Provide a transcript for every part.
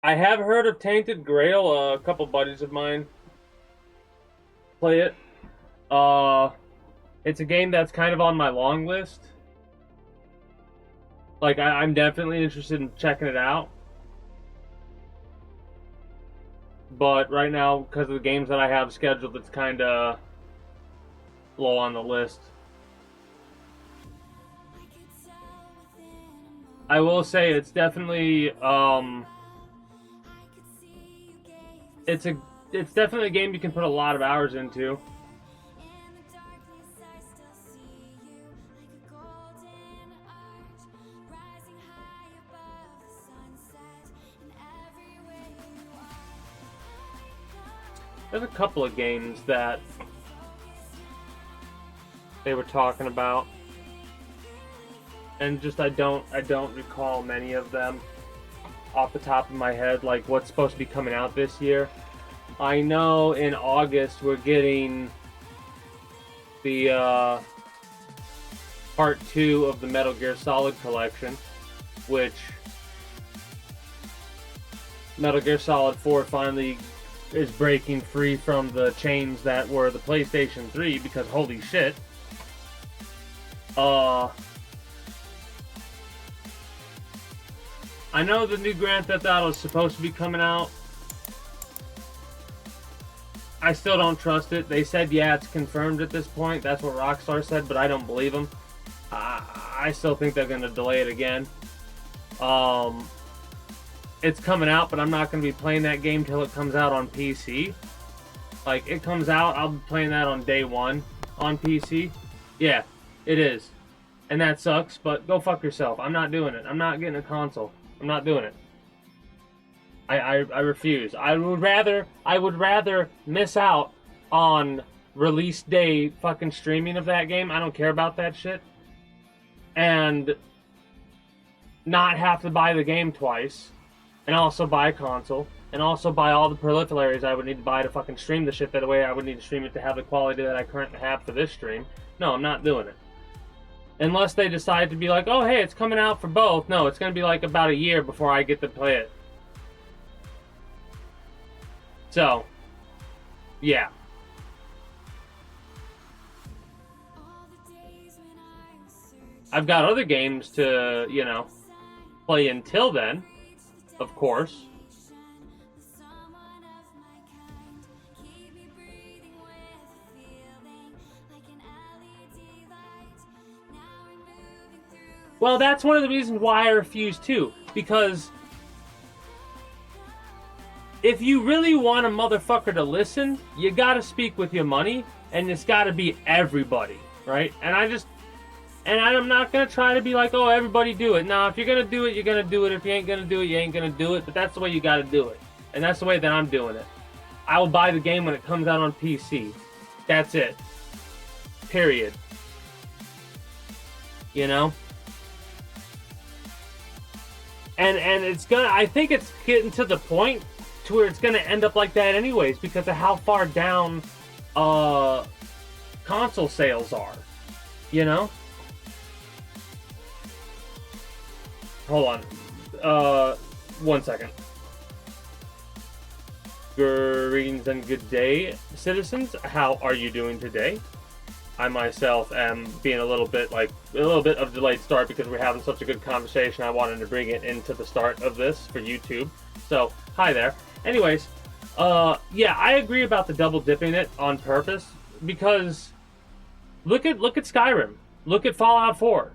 I have heard of Tainted Grail. A couple buddies of mine play it. Uh, it's a game that's kind of on my long list. Like, I'm definitely interested in checking it out. But right now, because of the games that I have scheduled, it's kind of low on the list. I will say it's definitely it's a it's definitely a game you can put a lot of hours into. There's a couple of games that they were talking about, and just I don't recall many of them off the top of my head, like what's supposed to be coming out this year. I know in August we're getting the part 2 of the Metal Gear Solid collection, which Metal Gear Solid 4 finally is breaking free from the chains that were the PlayStation 3, because holy shit. I know the new Grand Theft Auto is supposed to be coming out. I still don't trust it. They said, yeah, it's confirmed at this point. That's what Rockstar said, but I don't believe them. I still think they're going to delay it again. It's coming out, but I'm not going to be playing that game till it comes out on PC. Like, it comes out, I'll be playing that on day one on PC. Yeah, it is. And that sucks, but go fuck yourself. I'm not doing it. I'm not getting a console. I'm not doing it. I refuse. I would rather miss out on release day fucking streaming of that game. I don't care about that shit. And not have to buy the game twice, and also buy a console, and also buy all the peripherals I would need to buy to fucking stream the shit that way I would need to stream it to have the quality that I currently have for this stream. No, I'm not doing it. Unless they decide to be like, oh hey, it's coming out for both. No, it's going to be like about a year before I get to play it. So, yeah. I've got other games to, you know, play until then, of course. Well, that's one of the reasons why I refuse too, because if you really want a motherfucker to listen, you gotta speak with your money, and it's gotta be everybody, right? And I'm not gonna try to be like, oh, everybody do it. Nah, if you're gonna do it, you're gonna do it. If you ain't gonna do it, you ain't gonna do it. But that's the way you gotta do it. And that's the way that I'm doing it. I will buy the game when it comes out on PC. That's it. Period. You know? And it's gonna, I think it's getting to the point to where it's gonna end up like that anyways, because of how far down console sales are. You know? Hold on. 1 second. Greetings and good day, citizens. How are you doing today? I myself am being a little bit of a delayed start because we're having such a good conversation. I wanted to bring it into the start of this for YouTube. So, hi there. Anyways, yeah, I agree about the double dipping it on purpose, because look at Skyrim. Look at Fallout 4.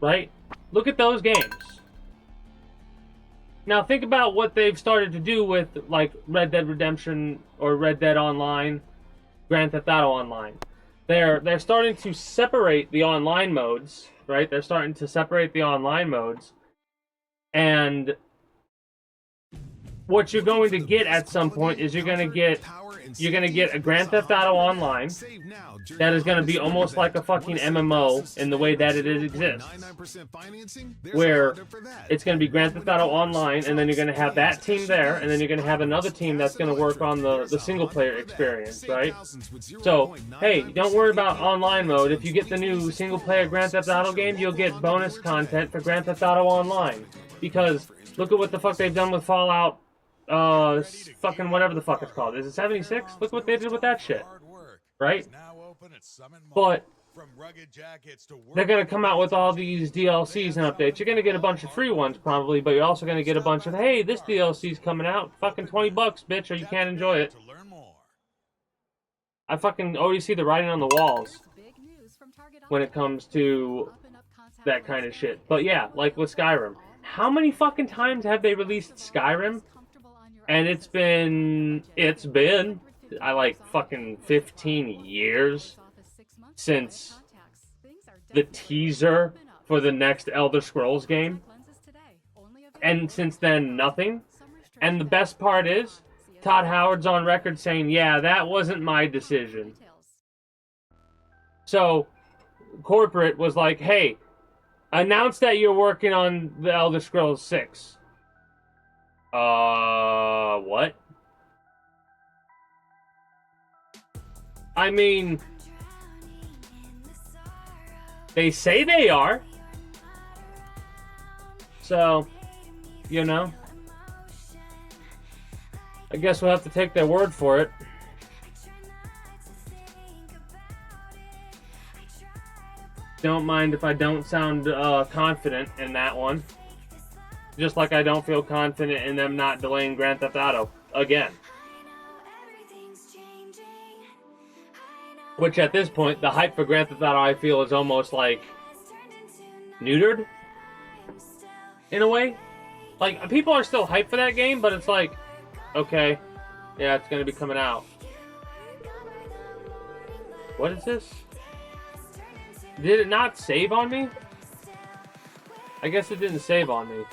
Right? Look at those games. Now think about what they've started to do with like Red Dead Redemption or Red Dead Online, Grand Theft Auto Online. They're starting to separate the online modes, right? They're starting to separate the online modes, and what you're going to get at some point is you're going to get a Grand Theft Auto Online that is going to be almost like a fucking MMO in the way that it exists, where it's going to be Grand Theft Auto Online, and then you're going to have that team there, and then you're going to have another team that's going to work on the single player experience, right? So, hey, don't worry about online mode. If you get the new single player Grand Theft Auto game, you'll get bonus content for Grand Theft Auto Online. Because look at what the fuck they've done with Fallout, fucking whatever the fuck it's called. Is it 76? Look what they did with that shit, right? But they're gonna come out with all these DLCs and updates. You're gonna get a bunch of free ones probably, but you're also gonna get a bunch of, hey, this DLC's coming out, fucking $20, bitch, or you can't enjoy it. I fucking already see the writing on the walls when it comes to that kind of shit. But yeah, like with Skyrim. How many fucking times have they released Skyrim? And it's been, I like fucking 15 years since the teaser for the next Elder Scrolls game. And since then, nothing. And the best part is, Todd Howard's on record saying, yeah, that wasn't my decision. So, corporate was like, hey, announce that you're working on the Elder Scrolls 6. What? I mean, they say they are. So, you know, I guess we'll have to take their word for it. Don't mind if I don't sound confident in that one. Just like I don't feel confident in them not delaying Grand Theft Auto again. Which at this point, the hype for Grand Theft Auto I feel is almost like neutered in a way. Like, people are still hyped for that game, but it's like, okay, yeah, it's gonna be coming out. What is this? Did it not save on me? I guess it didn't save on me.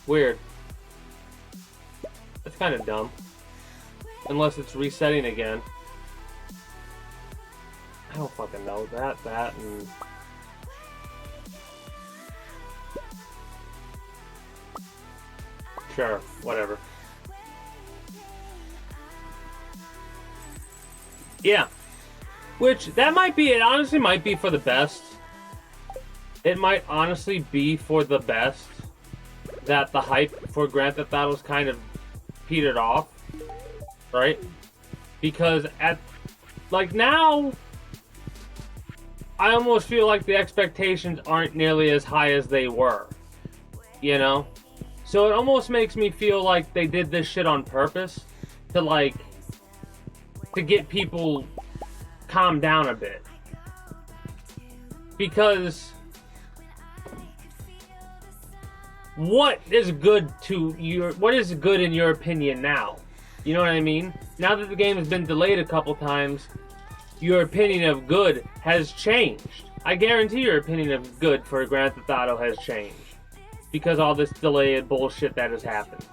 Weird. That's kind of dumb. Unless it's resetting again. I don't fucking know. That, and... Sure, whatever. Yeah. Which, that might be, it honestly might be for the best. It might honestly be for the best that the hype for Grand Theft Auto's kind of petered off. Right? Because at, like now, I almost feel like the expectations aren't nearly as high as they were. You know? So it almost makes me feel like they did this shit on purpose to like, to get people calm down a bit. Because what is good in your opinion now? You know what I mean? Now that the game has been delayed a couple times, your opinion of good has changed. I guarantee your opinion of good for Grand Theft Auto has changed. Because all this delayed bullshit that has happened.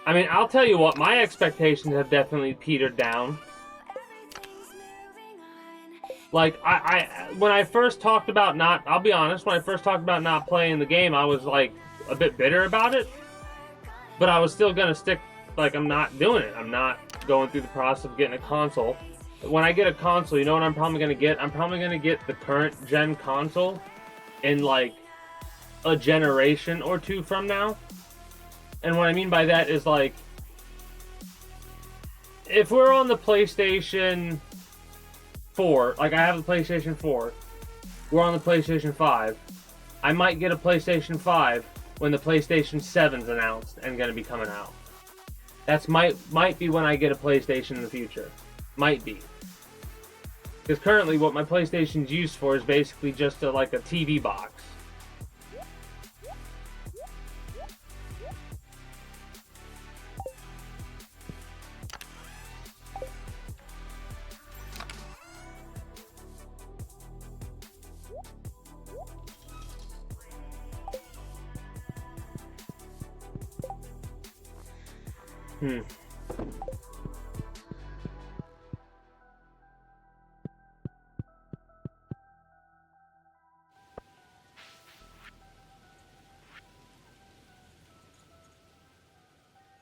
I mean, I'll tell you what, my expectations have definitely petered down. Like, when I first talked about not, I'll be honest, when I first talked about not playing the game, I was, like, a bit bitter about it. But I was still gonna stick, like, I'm not doing it. I'm not going through the process of getting a console. When I get a console, you know what I'm probably gonna get? I'm probably gonna get the current gen console in, like, a generation or two from now. And what I mean by that is, like, if we're on the PlayStation 4, like I have the PlayStation 4, we're on the PlayStation 5, I might get a PlayStation 5 when the PlayStation 7's announced and gonna be coming out. That's might be when I get a PlayStation in the future. Might be. Because currently what my PlayStation's used for is basically just like a TV box.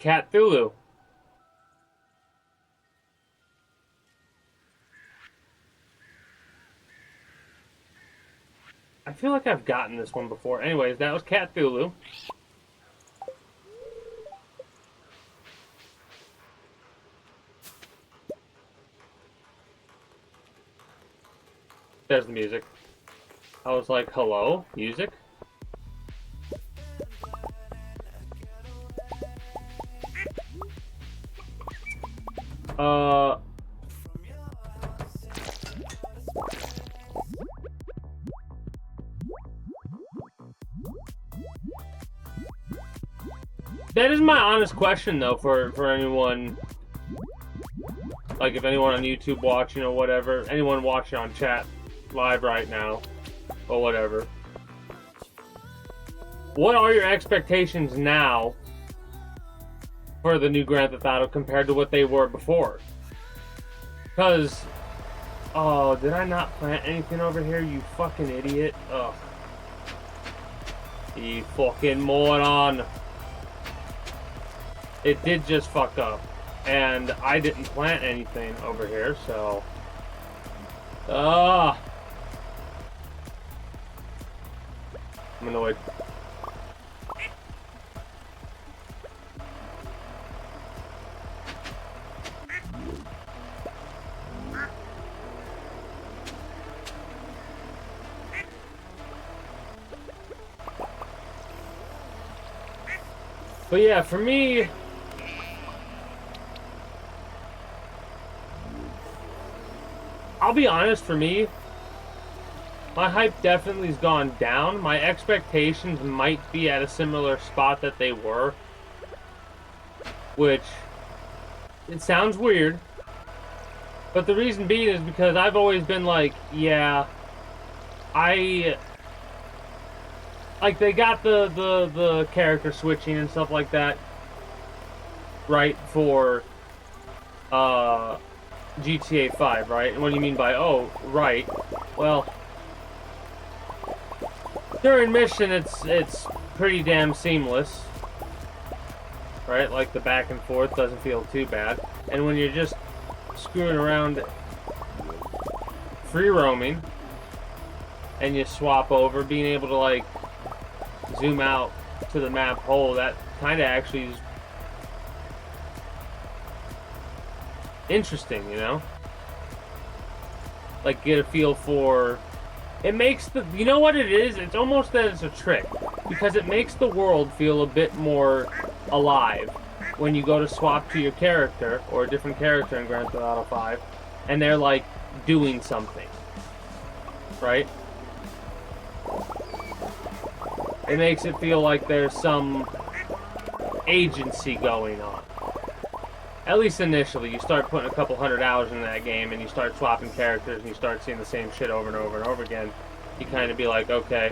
Cthulhu. I feel like I've gotten this one before. Anyways, that was Cthulhu. There's the music. I was like, hello? Music? That is my honest question, though, for anyone. Like, if anyone on YouTube watching or whatever, anyone watching on chat live right now, or whatever. What are your expectations now for the new Grand Theft Auto compared to what they were before? Because, oh, did I not plant anything over here, you fucking idiot? Ugh. You fucking moron. It did just fuck up. And I didn't plant anything over here, so... I'm annoyed. But yeah, for me... I'll be honest, for me, my hype definitely has gone down. My expectations might be at a similar spot that they were. Which, it sounds weird. But the reason being is because I've always been like, yeah, like, they got the character switching and stuff like that, right, for, GTA 5, right? And what do you mean by, oh, right? Well, during mission, it's pretty damn seamless, right? Like, the back and forth doesn't feel too bad. And when you're just screwing around free roaming, and you swap over, being able to, like, zoom out to the map whole, that kind of actually is interesting, you know? Like, get a feel for... It makes the... You know what it is? It's almost that it's a trick. Because it makes the world feel a bit more alive when you go to swap to your character, or a different character in Grand Theft Auto 5, and they're, like, doing something. Right? It makes it feel like there's some agency going on. At least initially, you start putting a couple hundred hours in that game, and you start swapping characters, and you start seeing the same shit over and over and over again. You kind of be like, okay.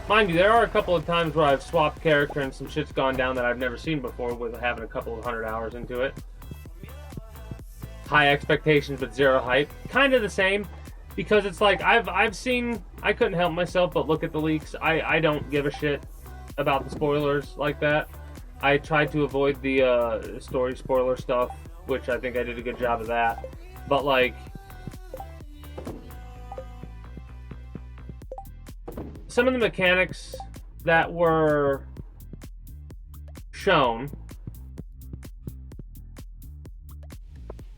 Mind you, there are a couple of times where I've swapped character and some shit's gone down that I've never seen before with having a couple of hundred hours into it. High expectations but zero hype. Kind of the same, because it's like, I've seen, I couldn't help myself but look at the leaks. I don't give a shit about the spoilers like that. I tried to avoid the story spoiler stuff, which I think I did a good job of that. But, like, some of the mechanics that were shown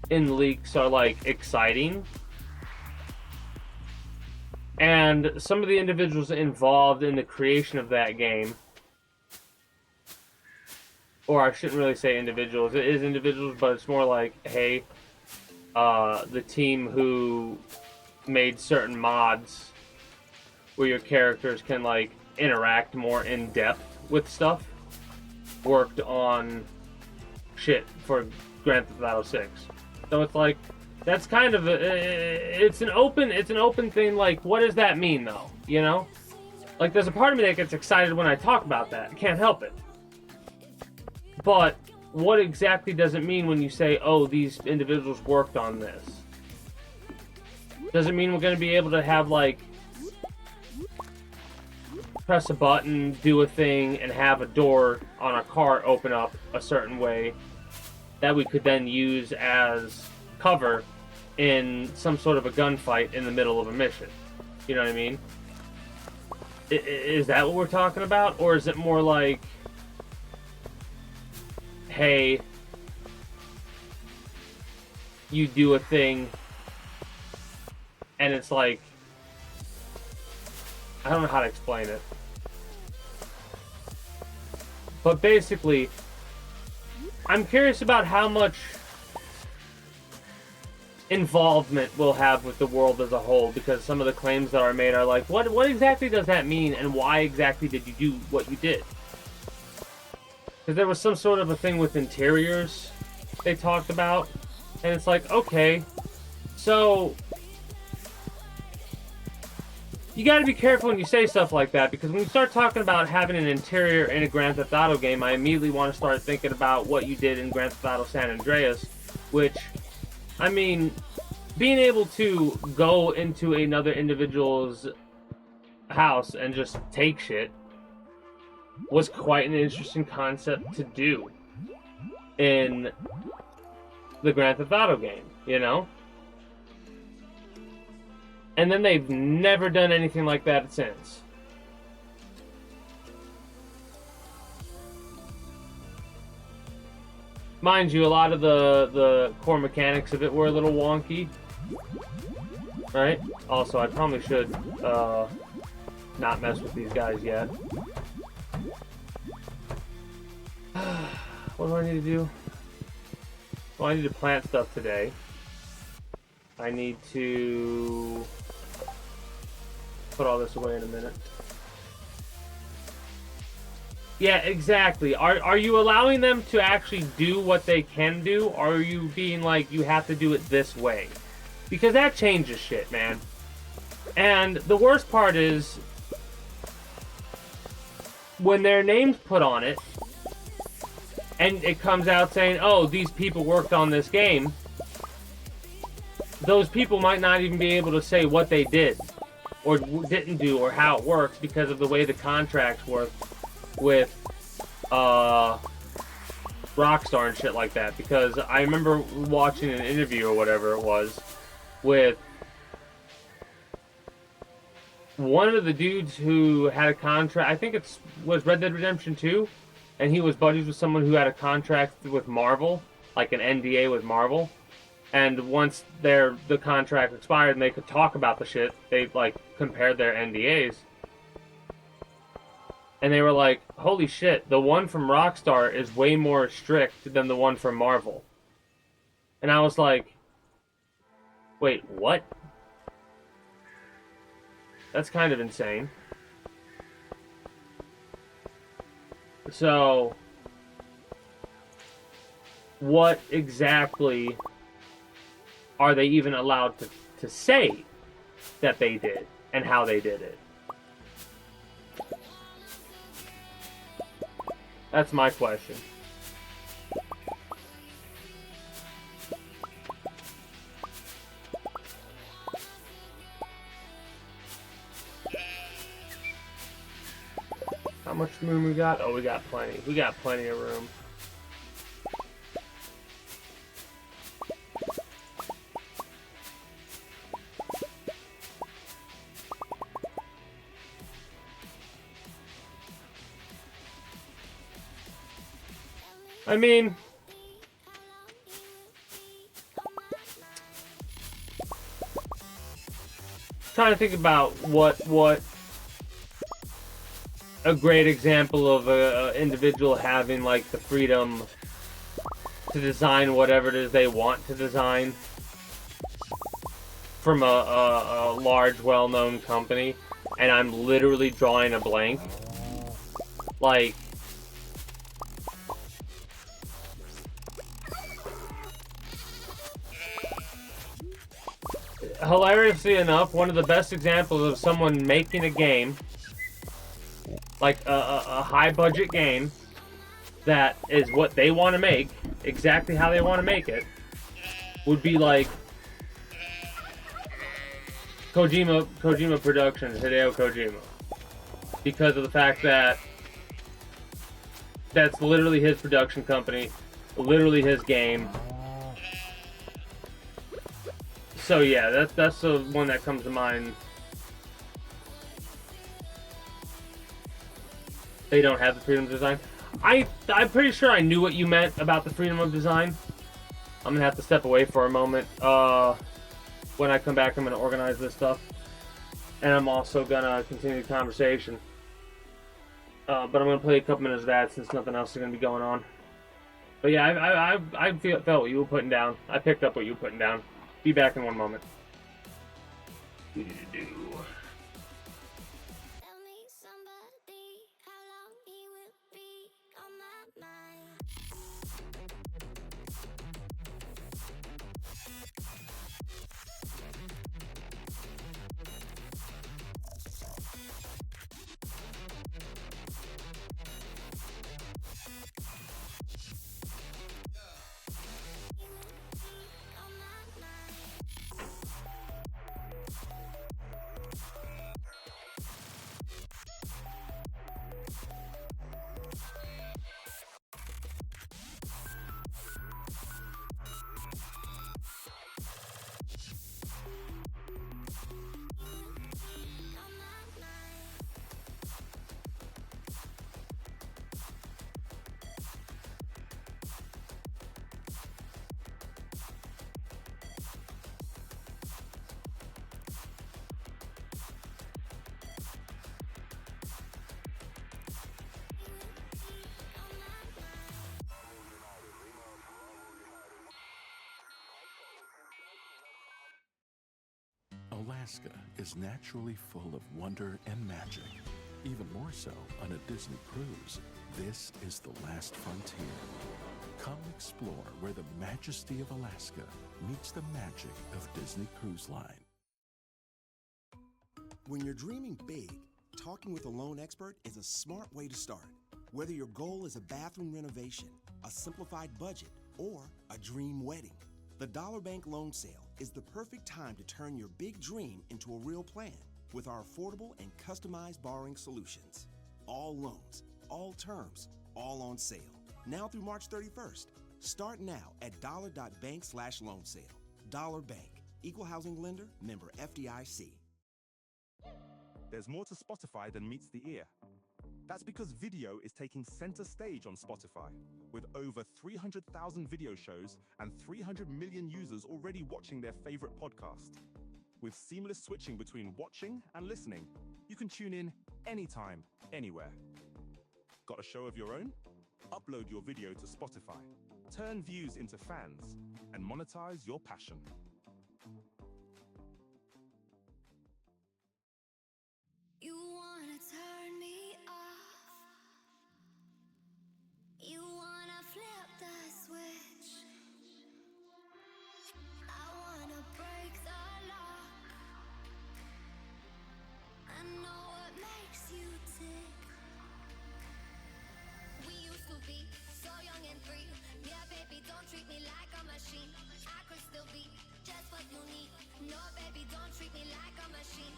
in leaks are, like, exciting. And some of the individuals involved in the creation of that game, or I shouldn't really say individuals, it is individuals, but it's more like, hey, the team who made certain mods where your characters can, like, interact more in depth with stuff, worked on shit for Grand Theft Auto 6. So it's like, that's kind of it's an open thing. Like, what does that mean, though? You know, like, there's a part of me that gets excited when I talk about that. I can't help it. But what exactly does it mean when you say, oh, these individuals worked on this? Does it mean we're going to be able to have, like, press a button, do a thing, and have a door on a car open up a certain way that we could then use as cover in some sort of a gunfight in the middle of a mission. You know what I mean? Is that what we're talking about? Or is it more like, hey, you do a thing, and it's like, I don't know how to explain it. But basically, I'm curious about how much involvement we'll have with the world as a whole, because some of the claims that are made are like, what exactly does that mean, and why exactly did you do what you did? Because there was some sort of a thing with interiors they talked about, and it's like, okay, so you got to be careful when you say stuff like that, because when you start talking about having an interior in a Grand Theft Auto game, I immediately want to start thinking about what you did in Grand Theft Auto San Andreas, which, I mean, being able to go into another individual's house and just take shit was quite an interesting concept to do in the Grand Theft Auto game, you know? And then they've never done anything like that since. Mind you, a lot of the core mechanics of it were a little wonky. Right? Also, I probably should not mess with these guys yet. What do I need to do? Well, I need to plant stuff today. I need to put all this away in a minute. Yeah, exactly. Are you allowing them to actually do what they can do, or are you being like, you have to do it this way? Because that changes shit, man. And the worst part is, when their name's put on it, and it comes out saying, oh, these people worked on this game, those people might not even be able to say what they did, or didn't do, or how it works, because of the way the contracts work with Rockstar and shit like that. Because I remember watching an interview or whatever it was with one of the dudes who had a contract. I think it was Red Dead Redemption 2, and he was buddies with someone who had a contract with Marvel, like an NDA with Marvel. And once the contract expired and they could talk about the shit, they like compared their NDAs. And they were like, holy shit, the one from Rockstar is way more strict than the one from Marvel. And I was like, wait, what? That's kind of insane. So, what exactly are they even allowed to say that they did, and how they did it? That's my question. How much room we got? Oh, we got plenty. We got plenty of room. I mean, trying to think about what a great example of a individual having like the freedom to design whatever it is they want to design from a large, well-known company, and I'm literally drawing a blank. Like, hilariously enough, one of the best examples of someone making a game, like a high-budget game, that is what they want to make, exactly how they want to make it, would be like Kojima Productions, Hideo Kojima. Because of the fact that that's literally his production company, literally his game. So yeah, that's the one that comes to mind. They don't have the freedom of design. I'm pretty sure I knew what you meant about the freedom of design. I'm gonna have to step away for a moment. When I come back, I'm gonna organize this stuff, and I'm also gonna continue the conversation. But I'm gonna play a couple minutes of that since nothing else is gonna be going on. But yeah, I felt what you were putting down. I picked up what you were putting down. Be back in one moment. Alaska is naturally full of wonder and magic, even more so on a Disney cruise. This is the last frontier. Come explore where the majesty of Alaska meets the magic of Disney Cruise Line. When you're dreaming big, talking with a loan expert is a smart way to start. Whether your goal is a bathroom renovation, a simplified budget, or a dream wedding, the Dollar Bank Loan Sale is the perfect time to turn your big dream into a real plan with our affordable and customized borrowing solutions. All loans, all terms, all on sale. Now through March 31st. Start now at dollar.bank/loan sale. Dollar Bank, Equal Housing Lender, member FDIC. There's more to Spotify than meets the ear. That's because video is taking center stage on Spotify, with over 300,000 video shows and 300 million users already watching their favorite podcast. With seamless switching between watching and listening, you can tune in anytime, anywhere. Got a show of your own? Upload your video to Spotify, turn views into fans, and monetize your passion. You wanna turn me off. You wanna flip the switch. I wanna break the lock. I know what makes you tick. We used to be so young and free. Yeah, baby, don't treat me like a machine. I could still be just what you need. No, baby, don't treat me like a machine.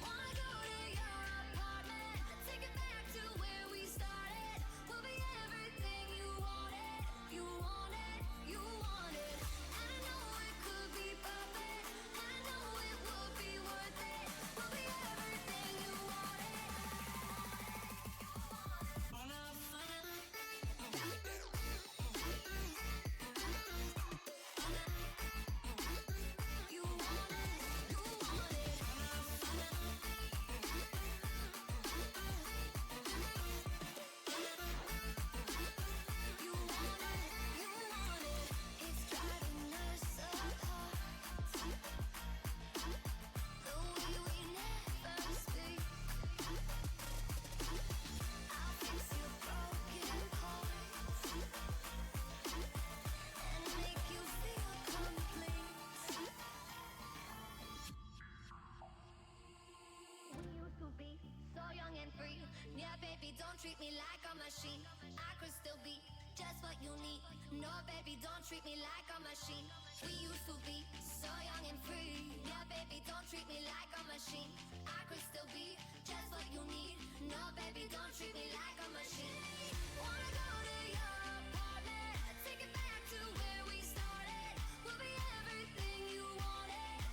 Wanna go to your apartment, take it back to where we started. We'll be everything you wanted, you wanted, you wanted. I know it could be perfect, I know it would be worth it. We'll be everything you wanted. You wanted, you wanted. You wanted. It's driving us apart. The way we never speak. I'll fix your broken parts and make you feel complete. We used to be so young and free. Yeah, baby, don't treat me like a machine. I could still be just what you need. No, baby, don't treat me like a machine. We used to be so young and free. Yeah, baby, don't treat me like a machine. I could still be just what you need. No, baby, don't treat me like a machine. Wanna go to your apartment, take it back to where we started. We'll be everything you wanted,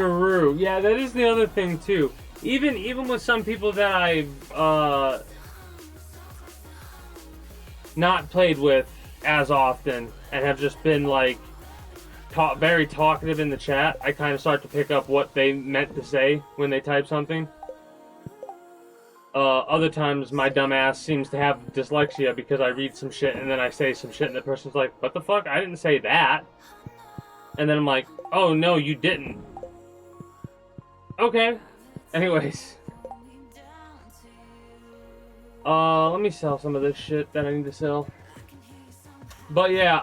True. Yeah, that is the other thing too. Even with some people that I've not played with as often and have just been like very talkative in the chat, I kind of start to pick up what they meant to say when they type something. Other times my dumbass seems to have dyslexia because I read some shit and then I say some shit and the person's like, what the fuck? I didn't say that. And then I'm like, oh no, you didn't. Okay. Anyways. Let me sell some of this shit that I need to sell. But yeah,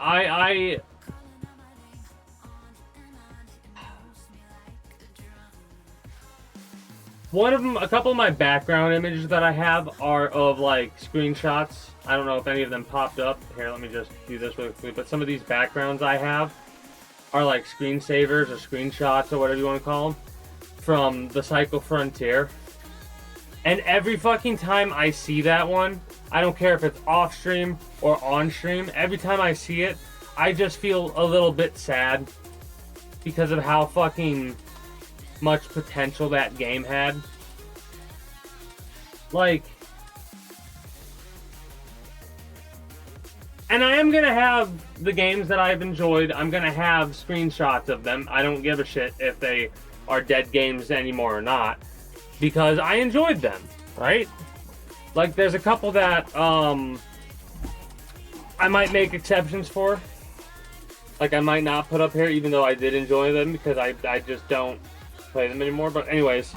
one of them, a couple of my background images that I have are of like screenshots. I don't know if any of them popped up. Here, let me just do this really quickly. But some of these backgrounds I have are like screensavers or screenshots or whatever you want to call them from the Cycle Frontier. And every fucking time I see that one, I don't care if it's off stream or on stream, every time I see it, I just feel a little bit sad because of how fucking much potential that game had. Like, and I am gonna have the games that I've enjoyed, I'm gonna have screenshots of them. I don't give a shit if they are dead games anymore or not, because I enjoyed them, right? Like, there's a couple that I might make exceptions for. Like, I might not put up here even though I did enjoy them because I just don't play them anymore. But anyways,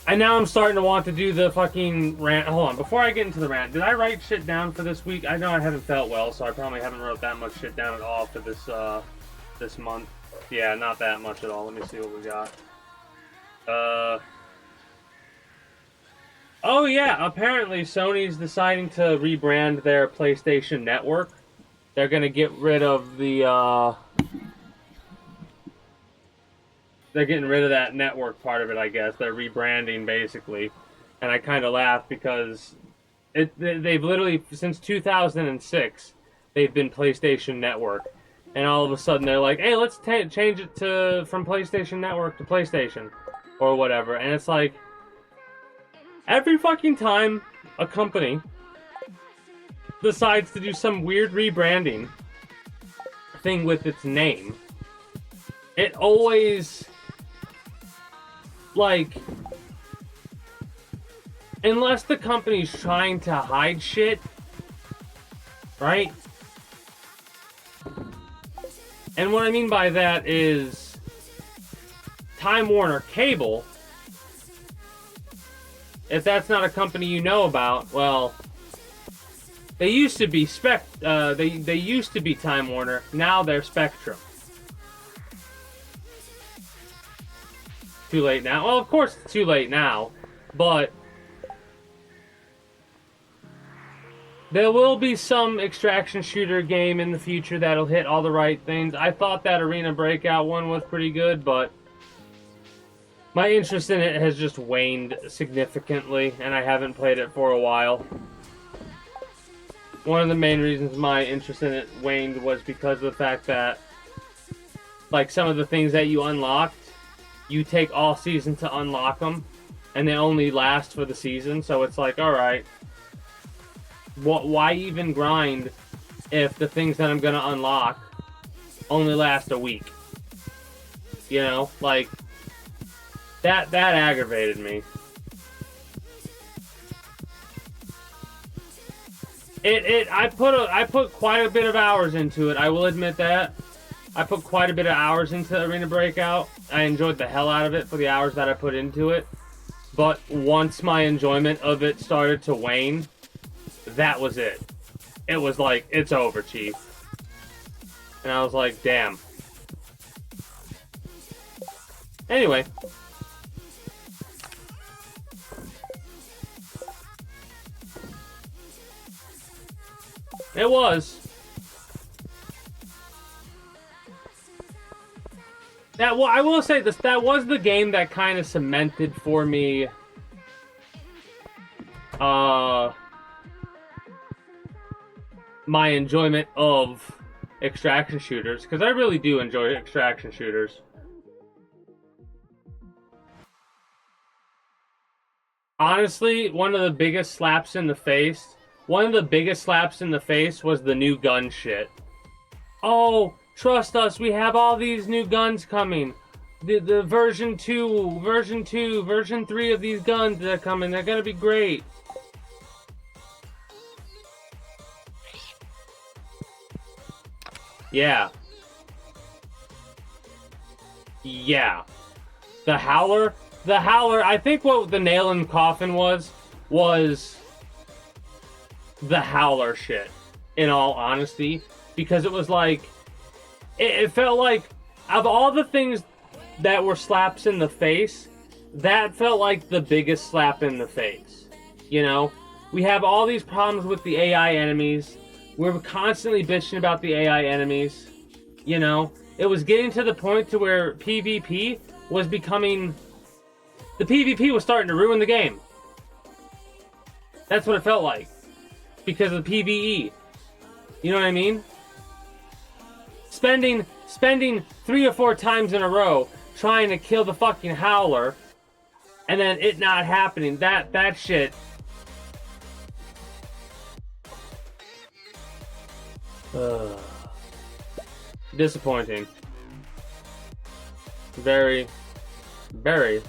and now I'm starting to want to do the fucking rant. Hold on, before I get into the rant, did I write shit down for this week? I know I haven't felt well, so I probably haven't wrote that much shit down at all for this this month. Yeah, not that much at all. Let me see what we got. Oh yeah, apparently Sony's deciding to rebrand their PlayStation Network. They're gonna get rid of the they're getting rid of that network part of it, I guess. They're rebranding, basically. And I kind of laugh because they've literally, since 2006, they've been PlayStation Network. And all of a sudden they're like, hey, let's change it from PlayStation Network to PlayStation. Or whatever. And it's like, every fucking time a company decides to do some weird rebranding thing with its name, it always, like, unless the company's trying to hide shit, right? And what I mean by that is Time Warner Cable, if that's not a company you know about, well, they used to be they used to be Time Warner, now they're Spectrum. Too late now. Well, of course it's too late now, but there will be some extraction shooter game in the future that'll hit all the right things. I thought that Arena Breakout one was pretty good, but my interest in it has just waned significantly, and I haven't played it for a while. One of the main reasons my interest in it waned was because of the fact that, like, some of the things that you unlocked, you take all season to unlock them, and they only last for the season, so it's like, alright, why even grind if the things that I'm gonna unlock only last a week? You know, like, that aggravated me. I put quite a bit of hours into it, I will admit that. I put quite a bit of hours into Arena Breakout. I enjoyed the hell out of it for the hours that I put into it. But once my enjoyment of it started to wane, that was it. It was like, it's over, Chief. And I was like, damn. Anyway. It was. Well, I will say this, that was the game that kind of cemented for me my enjoyment of extraction shooters, because I really do enjoy extraction shooters. Honestly, one of the biggest slaps in the face was the new gun shit. Oh, trust us, we have all these new guns coming. The version 2, version 3 of these guns that are coming, they're gonna be great. Yeah. Yeah. The Howler, I think what the nail in the coffin was the Howler shit, in all honesty. Because it was like, it felt like, of all the things that were slaps in the face, that felt like the biggest slap in the face. You know? We have all these problems with the AI enemies. We're constantly bitching about the AI enemies. You know? It was getting to the point to where PvP was becoming... The PvP was starting to ruin the game. That's what it felt like. Because of the PvE. You know what I mean? Spending 3 or 4 times in a row trying to kill the fucking Howler, and then it not happening. That shit. Disappointing. Very, very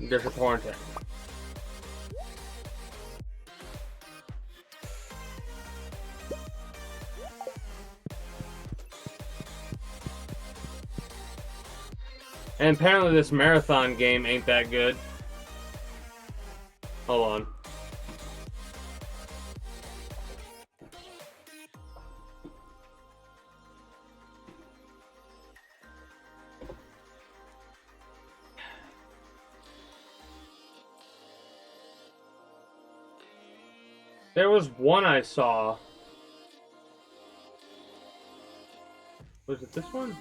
disappointing. And apparently this marathon game ain't that good. Hold on. There was one I saw. Was it this one?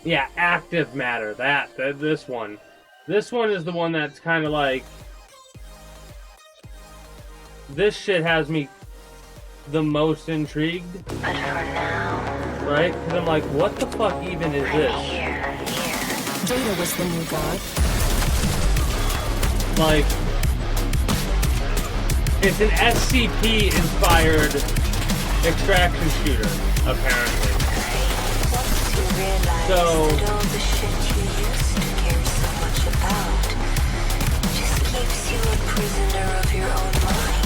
Yeah, active matter. This one. This one is the one that's kind of like... This shit has me the most intrigued. But for now... Right? Because I'm like, what the fuck even is this? Jada was the new god. Like... It's an SCP-inspired extraction shooter, apparently. So, all the shit you used to care so much about just keeps you a prisoner of your own mind.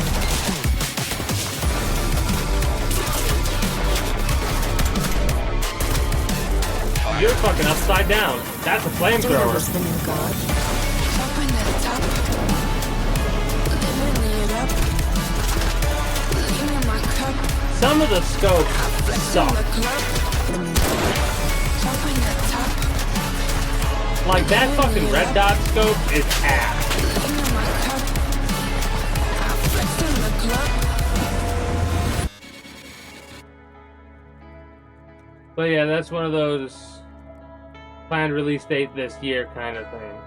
You're fucking upside down. That's a flamethrower. Was the new god. Some of the scopes suck. Like, that fucking red dot scope is ass. But yeah, that's one of those planned release date this year kind of thing.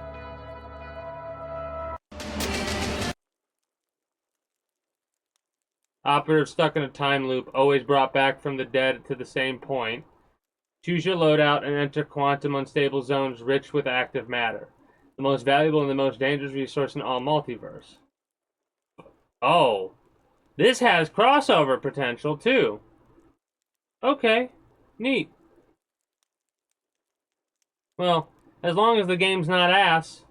Operative stuck in a time loop, always brought back from the dead to the same point. Choose your loadout and enter quantum unstable zones rich with active matter. The most valuable and the most dangerous resource in all multiverse. Oh. This has crossover potential, too. Okay. Neat. Well, as long as the game's not ass.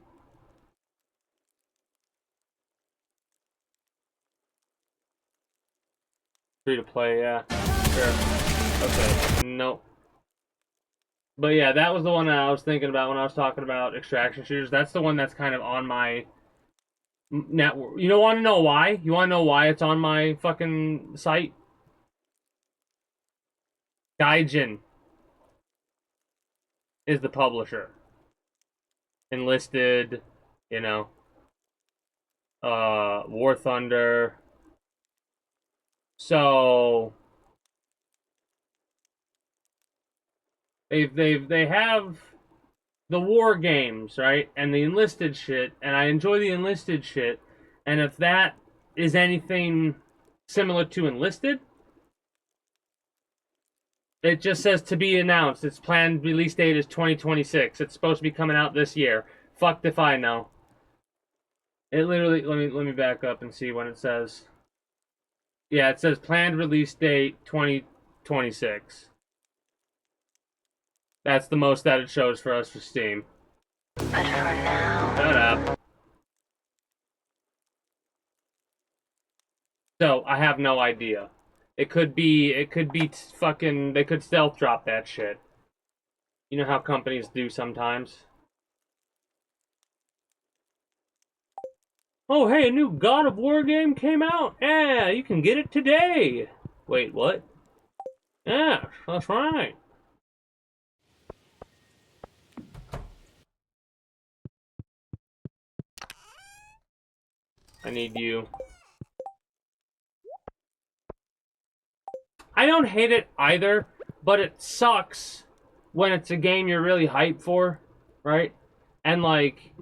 Free to play, yeah. Sure. Okay. Nope. But yeah, that was the one that I was thinking about when I was talking about extraction shooters. That's the one that's kind of on my network. You don't want to know why? You want to know why it's on my fucking site? Gaijin is the publisher. Enlisted, you know, War Thunder. So they have the war games, right? And the enlisted shit, and I enjoy the enlisted shit. And if that is anything similar to enlisted, it just says to be announced. Its planned release date is 2026. It's supposed to be coming out this year. Fucked if I know. It literally, let me back up and see when it says. Yeah, it says planned release date 2026. That's the most that it shows for us for Steam. But for now, Shut up. So, I have no idea. It could be fucking, they could stealth drop that shit. You know how companies do sometimes? Oh, hey, a new God of War game came out. Yeah, you can get it today. Wait, what? Yeah, that's right. I need you. I don't hate it either, but it sucks when it's a game you're really hyped for, right? And like,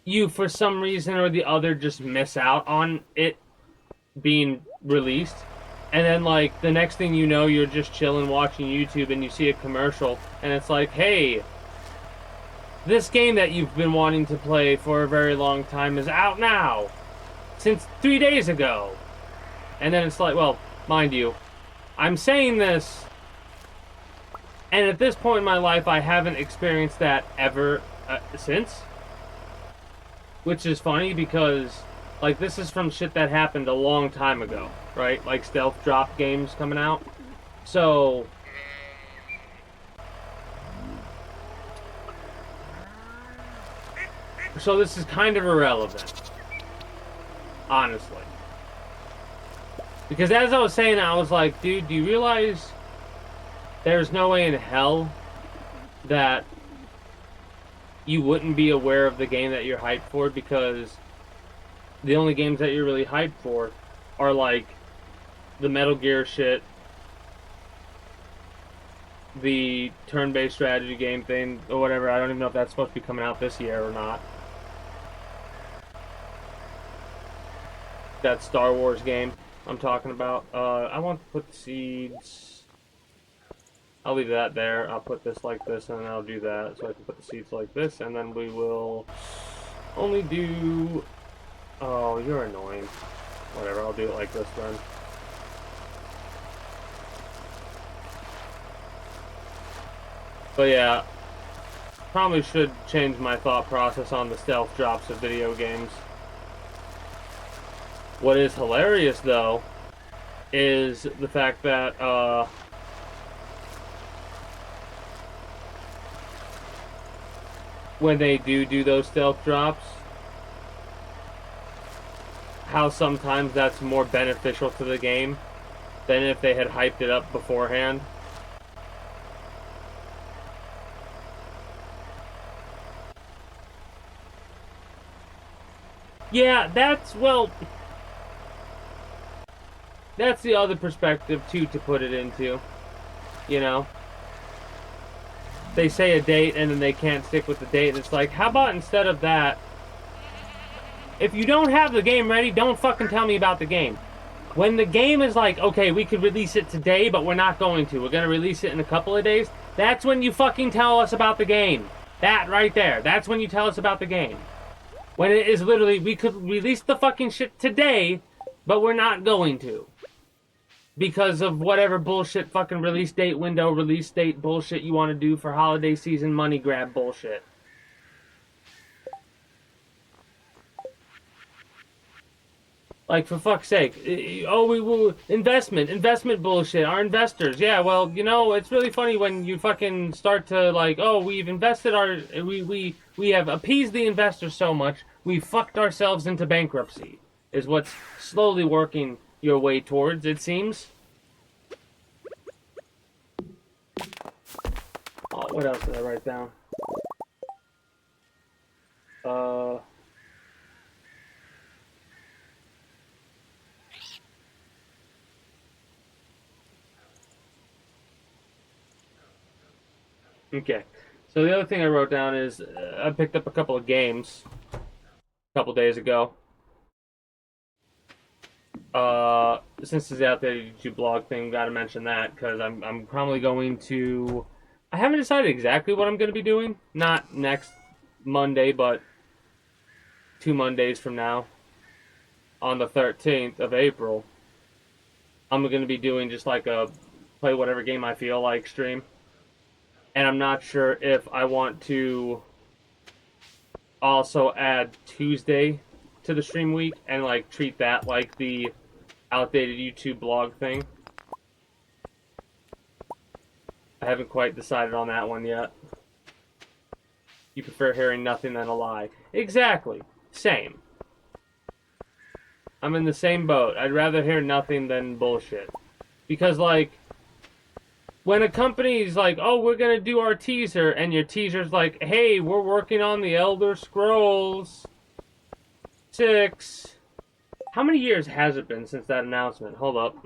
you for some reason or the other just miss out on it being released. And then like the next thing you know, you're just chilling watching YouTube and you see a commercial and it's like, hey, this game that you've been wanting to play for a very long time is out now. Since 3 days ago. And then it's like, well, mind you, I'm saying this, and at this point in my life, I haven't experienced that ever since. Which is funny because, like, this is from shit that happened a long time ago, right? Like stealth drop games coming out. So this is kind of irrelevant, honestly. Because as I was saying, I was like, dude, do you realize there's no way in hell that you wouldn't be aware of the game that you're hyped for, because the only games that you're really hyped for are like the Metal Gear shit, the turn-based strategy game thing, or whatever. I don't even know if that's supposed to be coming out this year or not. That Star Wars game I'm talking about. I want to put the seeds. I'll leave that there. I'll put this like this, and then I'll do that. So I can put the seeds like this, and then we will only do... Oh, you're annoying. Whatever, I'll do it like this then. But yeah, probably should change my thought process on the stealth drops of video games. What is hilarious, though, is the fact that, when they do those stealth drops, how sometimes that's more beneficial to the game than if they had hyped it up beforehand. Yeah, that's, well... That's the other perspective, too, to put it into. You know? They say a date, and then they can't stick with the date. It's like, how about instead of that, if you don't have the game ready, don't fucking tell me about the game. When the game is like, okay, we could release it today, but we're not going to. We're going to release it in a couple of days. That's when you fucking tell us about the game. That right there. That's when you tell us about the game. When it is literally, we could release the fucking shit today, but we're not going to. Because of whatever bullshit fucking release date window, release date bullshit you want to do for holiday season money grab bullshit. Like, for fuck's sake. Oh, we will... Investment bullshit. Our investors. Yeah, well, you know, it's really funny when you fucking start to, like, oh, we've invested our... We have appeased the investors so much, we fucked ourselves into bankruptcy. Is what's slowly working your way towards, it seems. What else did I write down? Okay. So the other thing I wrote down is I picked up a couple of games a couple days ago. Since it's out there, YouTube blog thing, gotta mention that because I'm probably going to. I haven't decided exactly what I'm going to be doing. Not next Monday, but 2 Mondays from now, on the 13th of April. I'm going to be doing just like a play whatever game I feel like stream. And I'm not sure if I want to also add Tuesday to the stream week and like treat that like the outdated YouTube blog thing. I haven't quite decided on that one yet. You prefer hearing nothing than a lie. Exactly. Same. I'm in the same boat. I'd rather hear nothing than bullshit. Because, like, when a company's like, oh, we're going to do our teaser, and your teaser's like, hey, we're working on the Elder Scrolls 6. How many years has it been since that announcement? Hold up.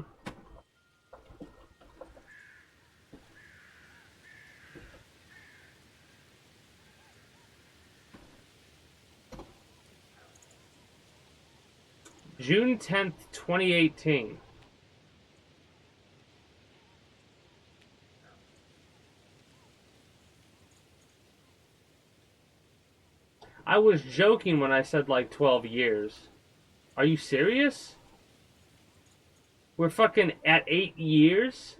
June 10th, 2018. I was joking when I said like 12 years. Are you serious? We're fucking at 8 years?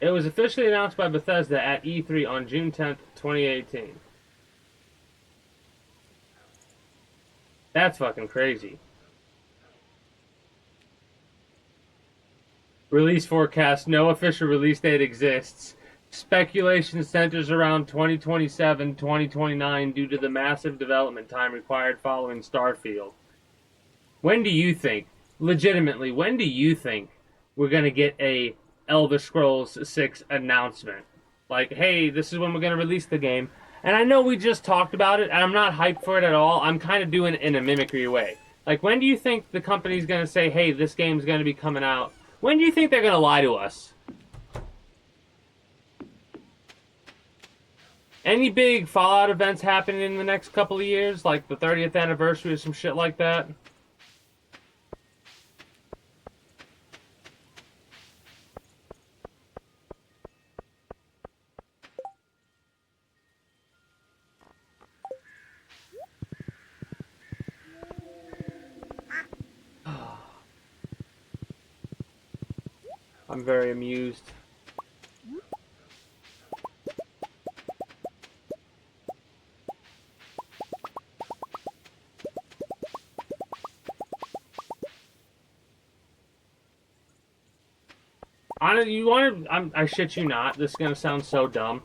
It was officially announced by Bethesda at E3 on June 10th, 2018. That's fucking crazy. Release forecast. No official release date exists. Speculation centers around 2027, 2029 due to the massive development time required following Starfield. When do you think, legitimately, when do you think we're going to get a Elder Scrolls 6 announcement? Like, hey, this is when we're going to release the game. And I know we just talked about it, and I'm not hyped for it at all. I'm kind of doing it in a mimicry way. Like, when do you think the company's going to say, hey, this game's going to be coming out? When do you think they're going to lie to us? Any big Fallout events happening in the next couple of years? Like the 30th anniversary or some shit like that? I'm very amused. I shit you not, this is going to sound so dumb,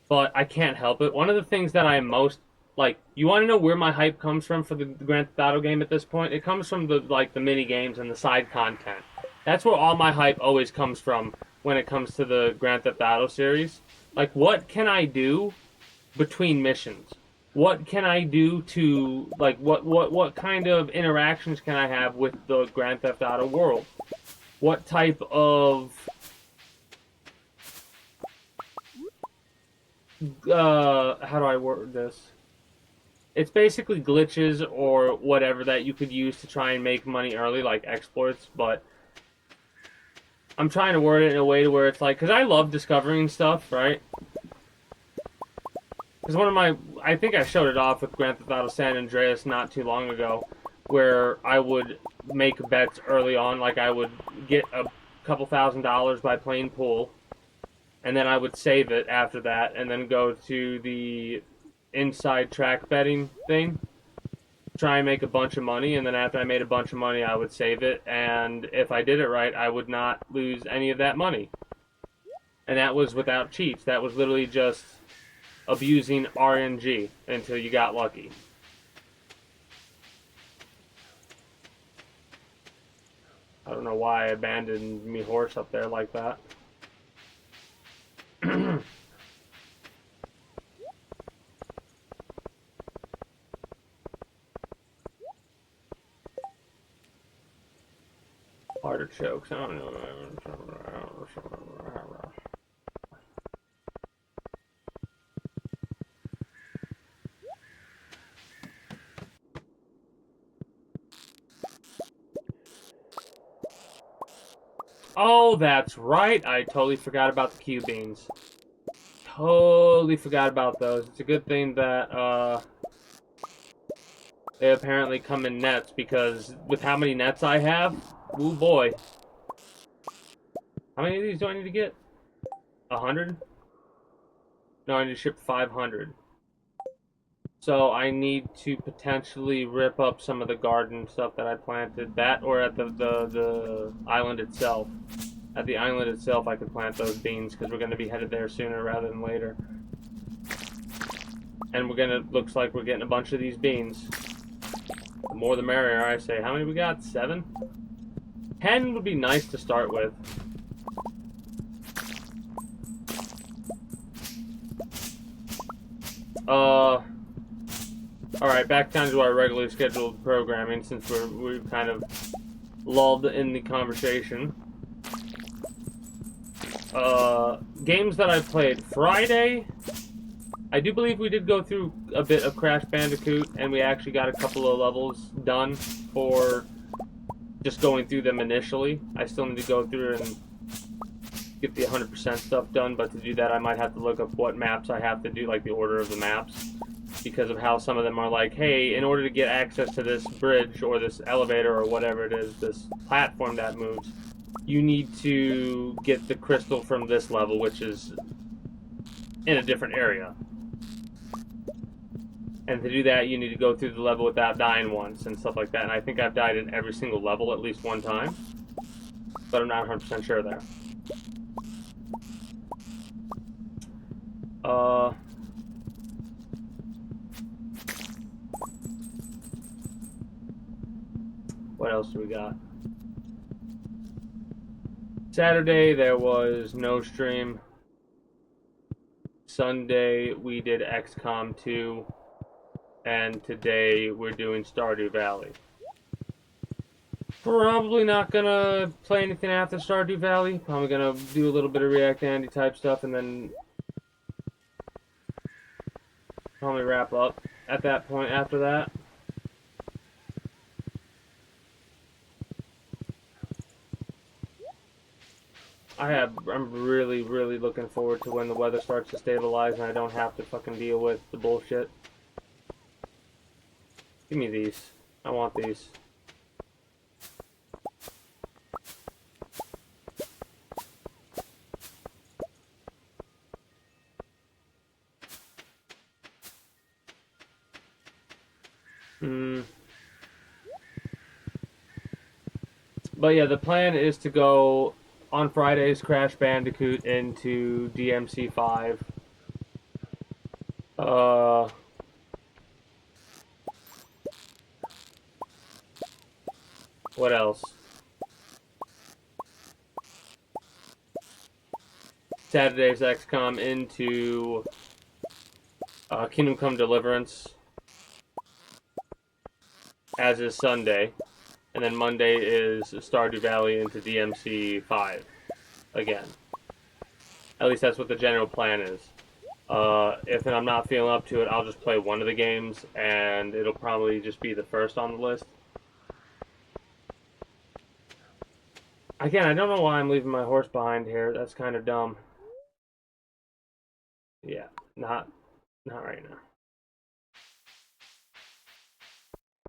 but I can't help it. One of the things that I am most, like, you want to know where my hype comes from for the Grand Theft Auto game at this point? It comes from the mini games and the side content. That's where all my hype always comes from when it comes to the Grand Theft Auto series. Like, what can I do between missions? What can I do to, like, what kind of interactions can I have with the Grand Theft Auto world? What type of how do I word this? It's basically glitches or whatever that you could use to try and make money early, like exploits, but I'm trying to word it in a way to where it's like, because I love discovering stuff, right? Because I think I showed it off with Grand Theft Auto San Andreas not too long ago, where I would make bets early on, like I would get a couple $1,000s by playing pool, and then I would save it after that, and then go to the inside track betting thing, try and make a bunch of money, and then after I made a bunch of money, I would save it, and if I did it right, I would not lose any of that money. And that was without cheats. That was literally just abusing RNG until you got lucky. I don't know why I abandoned me horse up there like that. Artichokes. I don't know. Oh, that's right. I totally forgot about the Q beans. Totally forgot about those. It's a good thing that they apparently come in nets, because with how many nets I have, ooh boy. How many of these do I need to get? 100? No, I need to ship 500. So I need to potentially rip up some of the garden stuff that I planted. That, or at the island itself. At the island itself, I could plant those beans, because we're going to be headed there sooner rather than later. And we're gonna, looks like we're getting a bunch of these beans. The more the merrier, I say. How many we got? 7? 10 would be nice to start with. Alright, back down to our regularly scheduled programming, since we've kind of lulled in the conversation. Games that I played Friday, I do believe we did go through a bit of Crash Bandicoot, and we actually got a couple of levels done for just going through them initially. I still need to go through and get the 100% stuff done, but to do that I might have to look up what maps I have to do, like the order of the maps, because of how some of them are like, hey, in order to get access to this bridge or this elevator or whatever it is, this platform that moves, you need to get the crystal from this level, which is in a different area. And to do that, you need to go through the level without dying once and stuff like that. And I think I've died in every single level at least one time, but I'm not 100% sure there. What else do we got? Saturday, there was no stream. Sunday, we did XCOM 2. And today, we're doing Stardew Valley. Probably not gonna play anything after Stardew Valley. Probably gonna do a little bit of React Andy type stuff and then probably wrap up at that point after that. I'm really, really looking forward to when the weather starts to stabilize and I don't have to fucking deal with the bullshit. Give me these. I want these. But yeah, the plan is to go on Fridays Crash Bandicoot into DMC 5. What else? Saturday's XCOM into Kingdom Come Deliverance, as is Sunday. And then Monday is Stardew Valley into DMC 5 again. At least that's what the general plan is. If I'm not feeling up to it, I'll just play one of the games, and it'll probably just be the first on the list. Again, I don't know why I'm leaving my horse behind here. That's kind of dumb. Yeah, not right now.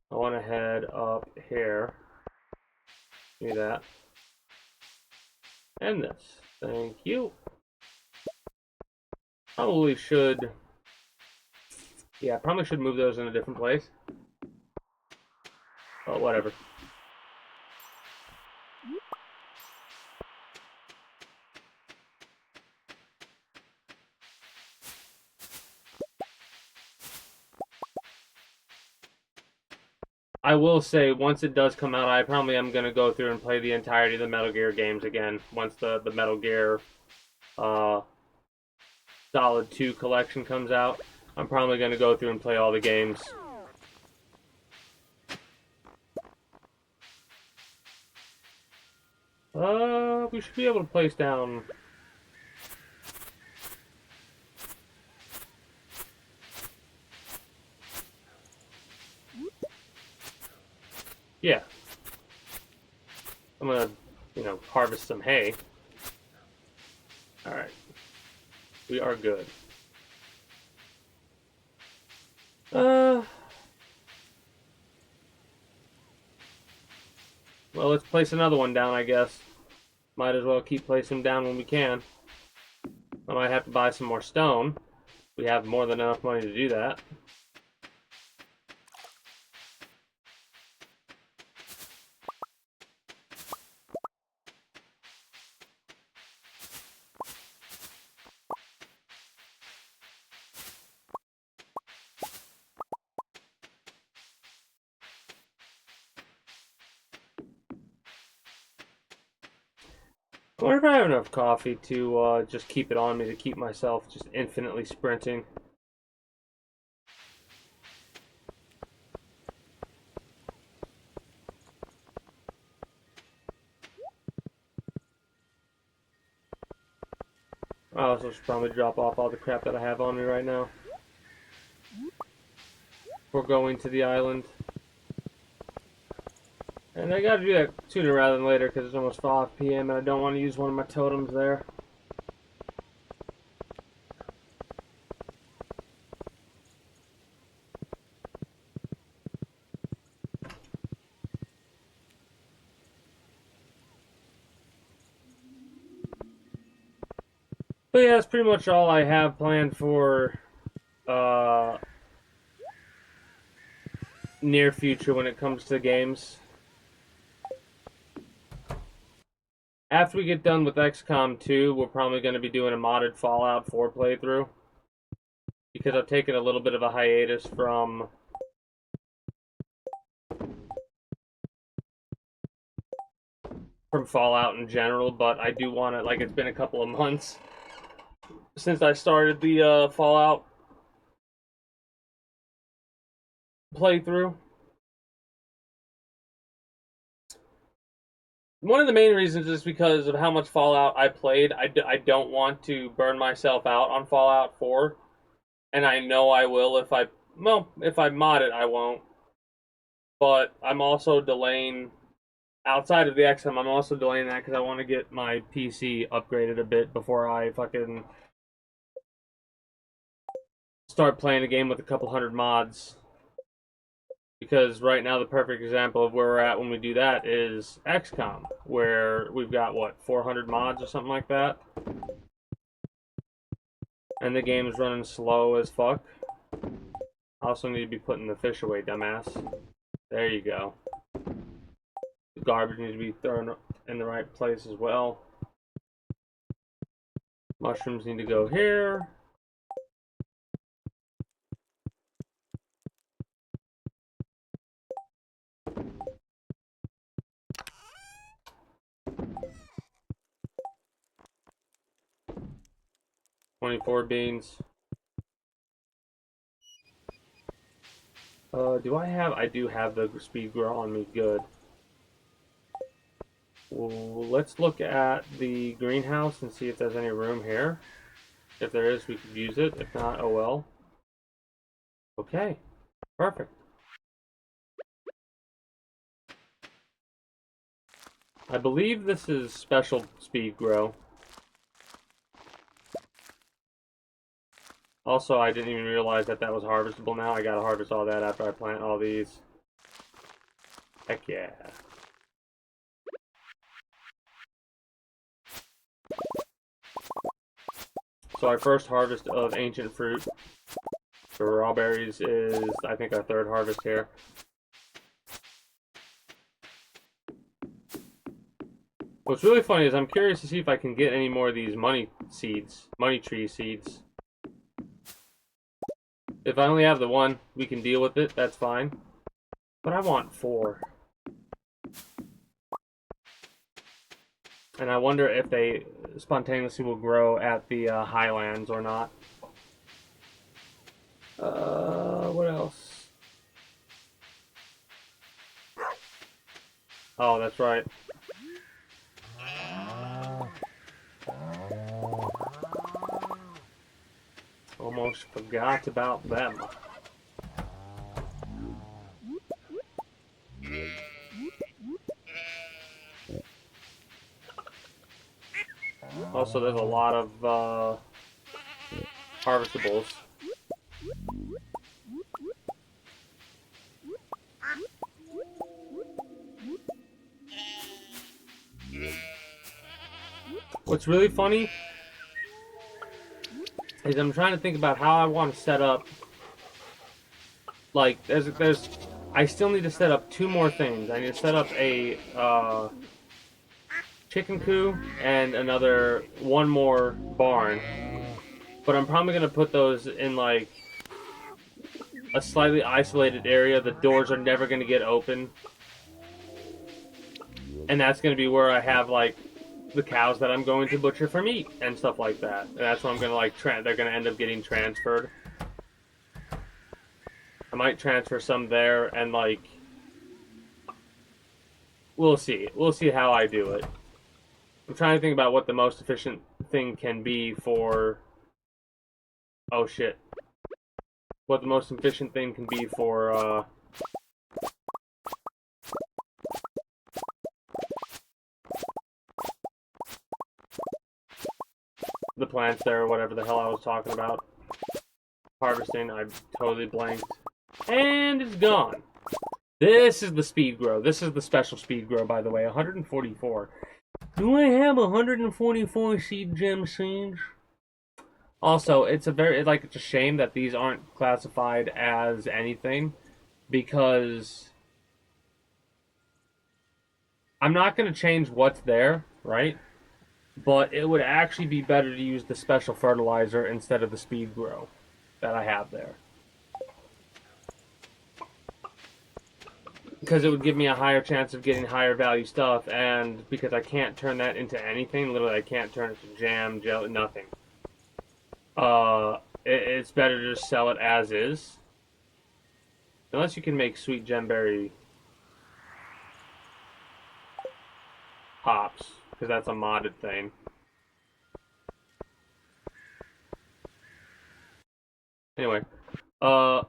I want to head up here. Give me that. And this. Thank you. Probably should... Yeah, probably should move those in a different place. But whatever. I will say, once it does come out, I probably am going to go through and play the entirety of the Metal Gear games again. Once the Metal Gear Solid 2 collection comes out, I'm probably going to go through and play all the games. We should be able to place down... Yeah. I'm gonna, harvest some hay. Alright. We are good. Well, let's place another one down, I guess. Might as well keep placing them down when we can. I might have to buy some more stone. We have more than enough money to do that. I wonder if I have enough coffee to just keep it on me to keep myself just infinitely sprinting. I also should probably drop off all the crap that I have on me right now before going to the island. And I gotta do that sooner rather than later because it's almost 5 p.m. and I don't want to use one of my totems there. But yeah, that's pretty much all I have planned for near future when it comes to games. After we get done with XCOM 2, we're probably going to be doing a modded Fallout 4 playthrough. Because I've taken a little bit of a hiatus from Fallout in general, but I do want to, like, it's been a couple of months since I started the Fallout playthrough. One of the main reasons is because of how much Fallout I played. I don't want to burn myself out on Fallout 4. And I know I will if I mod it, I won't. But I'm also delaying, outside of the XM, I'm also delaying that because I want to get my PC upgraded a bit before I fucking start playing a game with a couple hundred mods. Because right now the perfect example of where we're at when we do that is XCOM, where we've got, what, 400 mods or something like that? And the game is running slow as fuck. I also need to be putting the fish away, dumbass. There you go. The garbage needs to be thrown in the right place as well. Mushrooms need to go here. $24 beans. Do I have... I do have the speed grow on me. Good. Well, let's look at the greenhouse and see if there's any room here. If there is, we could use it. If not, oh well. Okay. Perfect. I believe this is special speed grow. Also, I didn't even realize that that was harvestable now. I gotta harvest all that after I plant all these. Heck yeah. So our first harvest of ancient fruit for raw berries is, I think, our third harvest here. What's really funny is I'm curious to see if I can get any more of these money seeds, money tree seeds. If I only have the one, we can deal with it, that's fine. But I want 4. And I wonder if they spontaneously will grow at the highlands or not. What else? Oh, that's right. Almost forgot about them. Also, there's a lot of harvestables. What's really funny is I'm trying to think about how I want to set up. Like, I still need to set up 2 more things. I need to set up a chicken coop and one more barn. But I'm probably gonna put those in like a slightly isolated area. The doors are never gonna get open, and that's gonna be where I have like the cows that I'm going to butcher for meat and stuff like that. And that's where I'm gonna like they're gonna end up getting transferred. I might transfer some there, and like we'll see. We'll see how I do it. I'm trying to think about what the most efficient thing can be for. Oh shit. What the most efficient thing can be for the plants there, or whatever the hell I was talking about. Harvesting, I totally blanked. And it's gone. This is the speed grow. This is the special speed grow, by the way. 144. Do I have 144 seed gem seeds? Also, it's a shame that these aren't classified as anything, because I'm not going to change what's there, right? But it would actually be better to use the special fertilizer instead of the speed grow that I have there. Because it would give me a higher chance of getting higher value stuff, and because I can't turn that into anything, literally I can't turn it to jam, jelly, nothing. It's better to just sell it as is. Unless you can make sweet gemberry pops, because that's a modded thing. Anyway,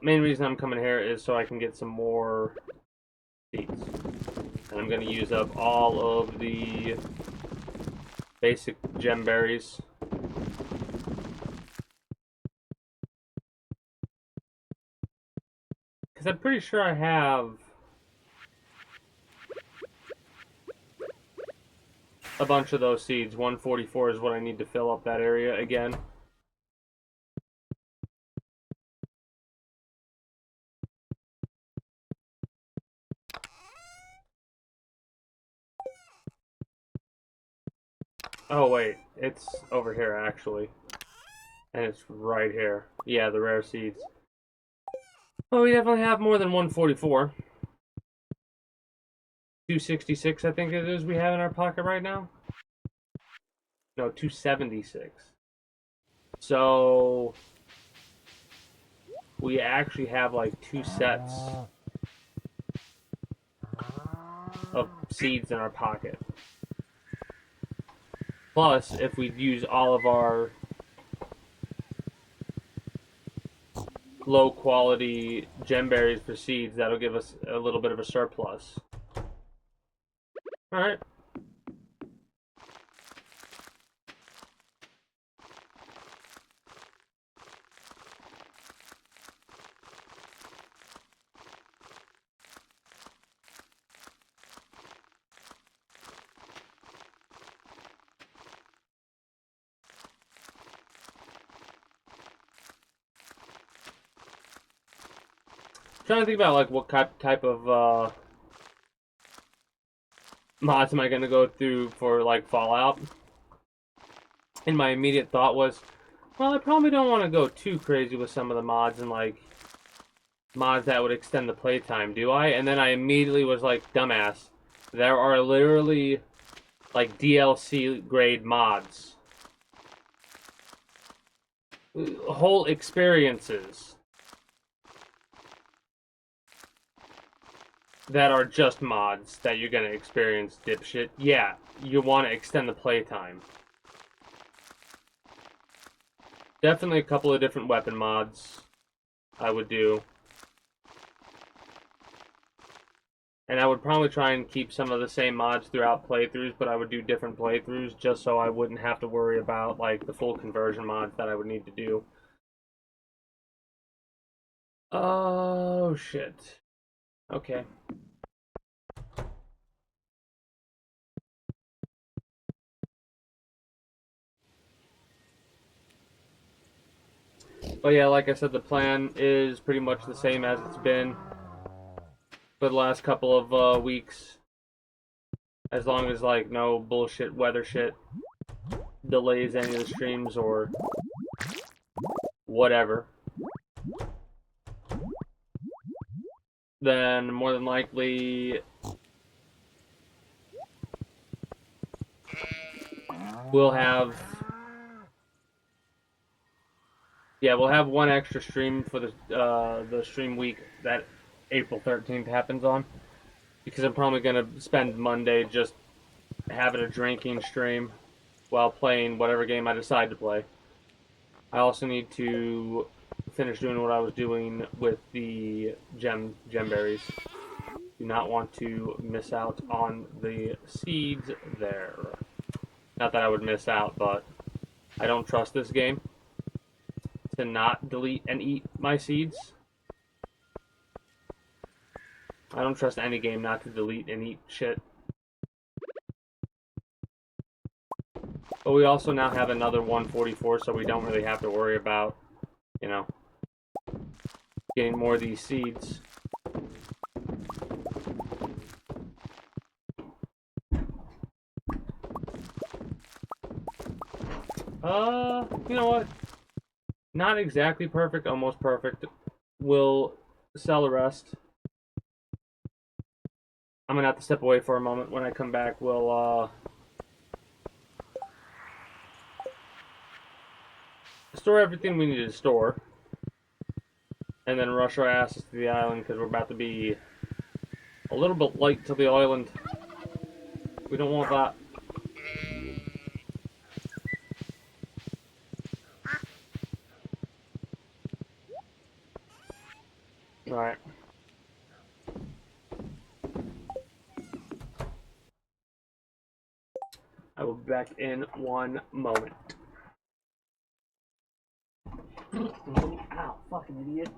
main reason I'm coming here is so I can get some more seeds. And I'm going to use up all of the basic gemberries. Because I'm pretty sure I have a bunch of those seeds. 144 is what I need to fill up that area again. Oh wait, it's over here actually. And it's right here. Yeah, the rare seeds. Well, we definitely have more than 144. 266, I think it is, we have in our pocket right now. No, 276. So we actually have like 2 sets of seeds in our pocket. Plus, if we use all of our low quality gemberries for seeds, that'll give us a little bit of a surplus. Alright. Trying to think about like what type of mods am I gonna go through for like Fallout. And my immediate thought was, well, I probably don't want to go too crazy with some of the mods and like mods that would extend the playtime, do I? And then I immediately was like, dumbass. There are literally like DLC grade mods. Whole experiences that are just mods that you're gonna experience, dipshit. Yeah, you want to extend the playtime. Definitely a couple of different weapon mods I would do. And I would probably try and keep some of the same mods throughout playthroughs, but I would do different playthroughs just so I wouldn't have to worry about like the full conversion mods that I would need to do. Oh shit. Okay. But yeah, like I said, the plan is pretty much the same as it's been for the last couple of weeks. As long as like no bullshit weather shit delays any of the streams or whatever, then more than likely we'll have we'll have one extra stream for the stream week that April 13th happens on, because I'm probably gonna spend Monday just having a drinking stream while playing whatever game I decide to play. I also need to finish doing what I was doing with the gemberries. Do not want to miss out on the seeds there. Not that I would miss out, but I don't trust this game to not delete and eat my seeds. I don't trust any game not to delete and eat shit. But we also now have another 144, so we don't really have to worry about, you know, getting more of these seeds. You know what? Not exactly perfect, almost perfect. We'll sell the rest. I'm gonna have to step away for a moment. When I come back, we'll store everything we need to store, and then rush our asses to the island because we're about to be a little bit late to the island. We don't want that. Alright. I will be back in one moment. Ow, fucking idiot.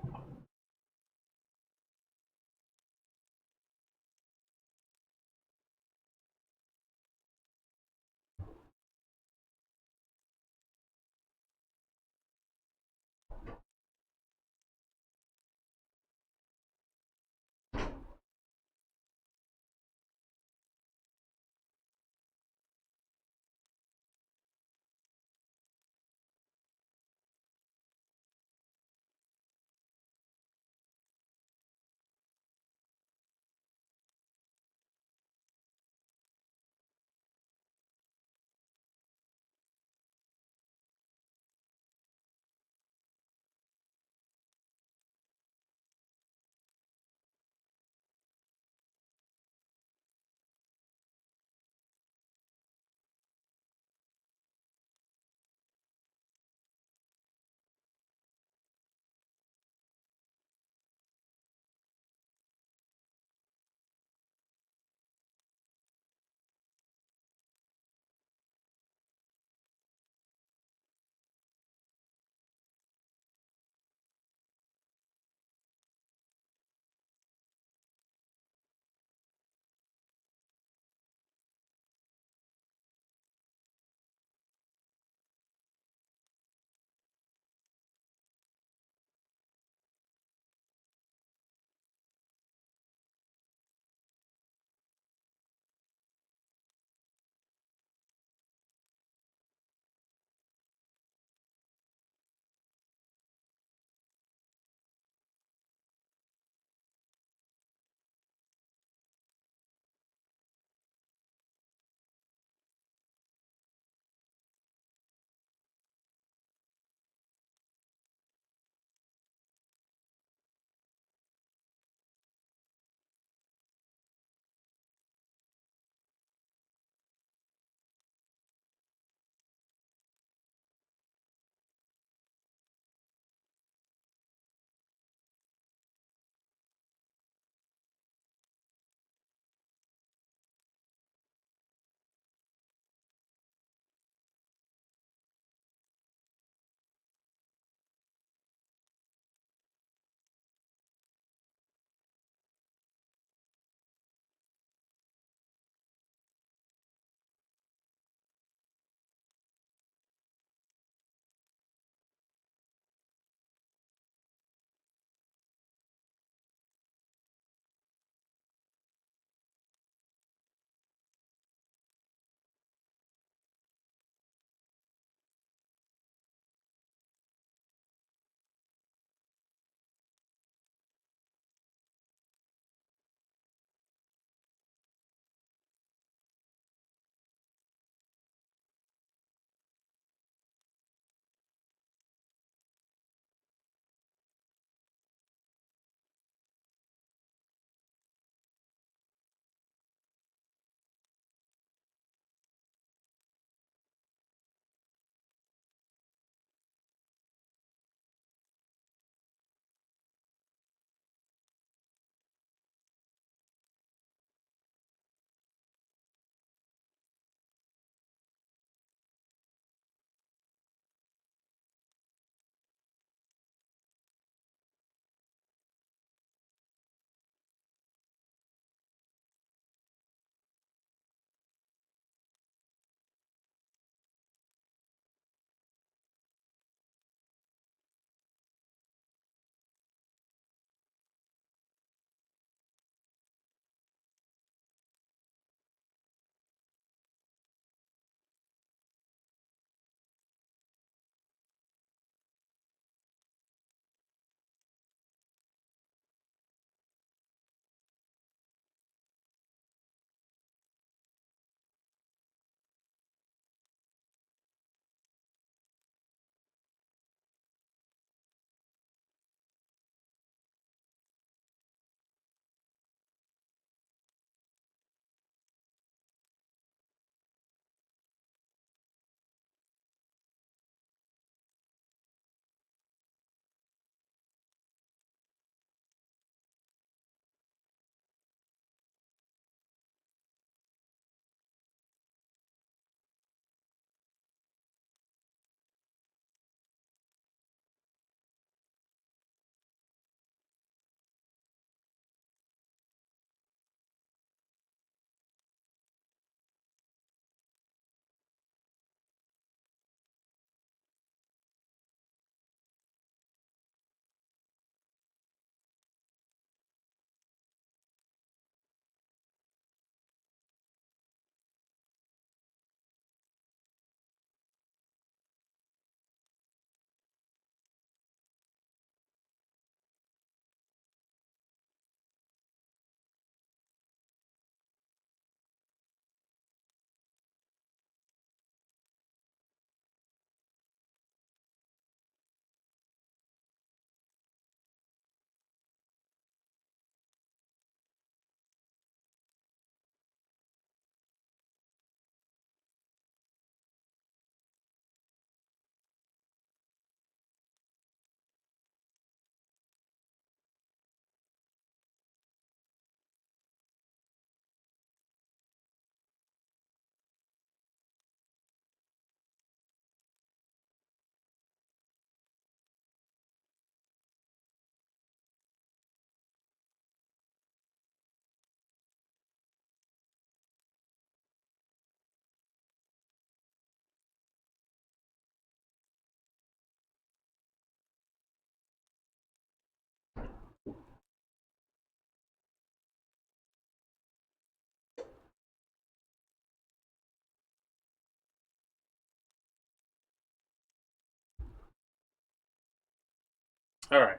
All right.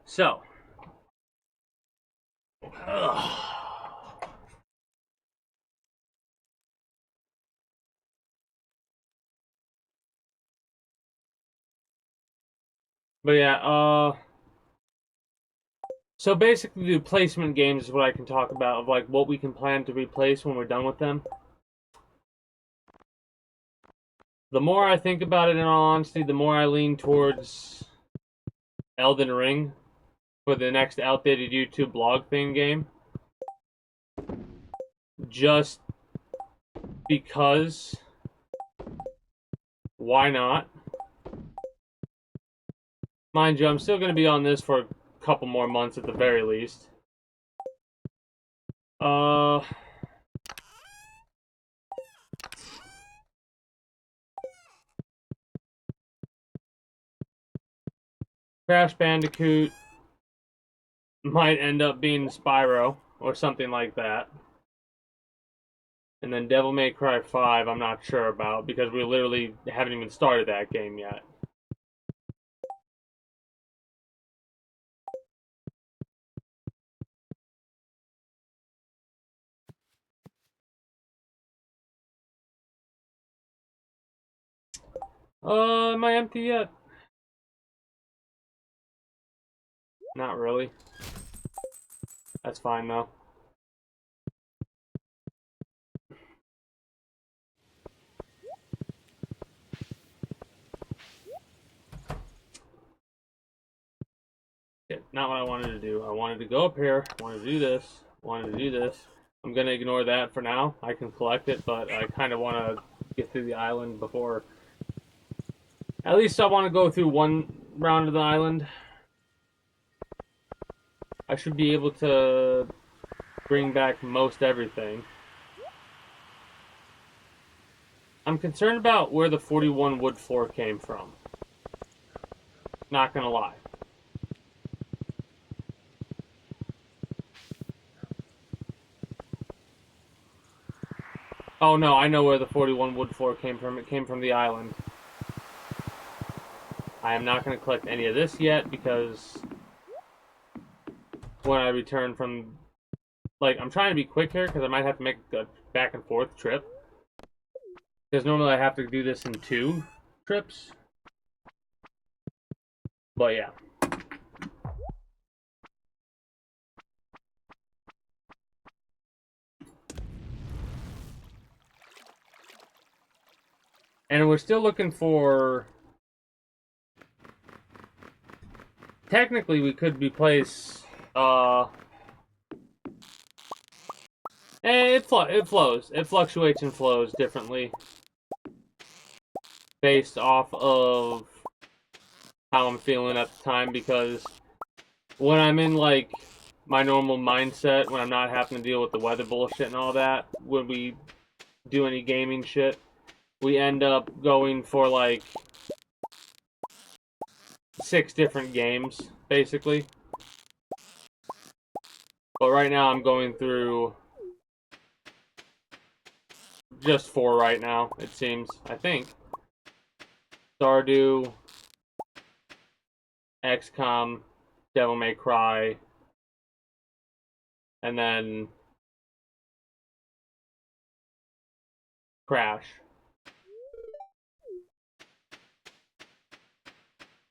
So. Ugh. But yeah, so basically the replacement games is what I can talk about, of like what we can plan to replace when we're done with them. The more I think about it, in all honesty, the more I lean towards Elden Ring for the next outdated YouTube blog thing game. Just because, why not? Mind you, I'm still going to be on this for a couple more months at the very least. Crash Bandicoot might end up being Spyro or something like that. And then Devil May Cry 5, I'm not sure about because we literally haven't even started that game yet. Am I empty yet? Not really. That's fine though. Not what I wanted to do. I wanted to go up here. I wanted to do this. I wanted to do this. I'm gonna ignore that for now. I can collect it, but I kind of want to get through the island before. At least I want to go through one round of the island. I should be able to bring back most everything. I'm concerned about where the 41 wood floor came from. Not gonna lie. Oh no, I know where the 41 wood floor came from. It came from the island. I am not going to collect any of this yet because when I return from... Like, I'm trying to be quick here because I might have to make a back and forth trip. Because normally I have to do this in 2 trips. But yeah. And we're still looking for... Technically, we could replace... it flows. It fluctuates and flows differently. Based off of how I'm feeling at the time, because when I'm in, like, my normal mindset, when I'm not having to deal with the weather bullshit and all that, when we do any gaming shit, we end up going for, like, 6 different games, basically. But right now I'm going through just 4 right now, it seems. I think. Stardew, XCOM, Devil May Cry, and then Crash.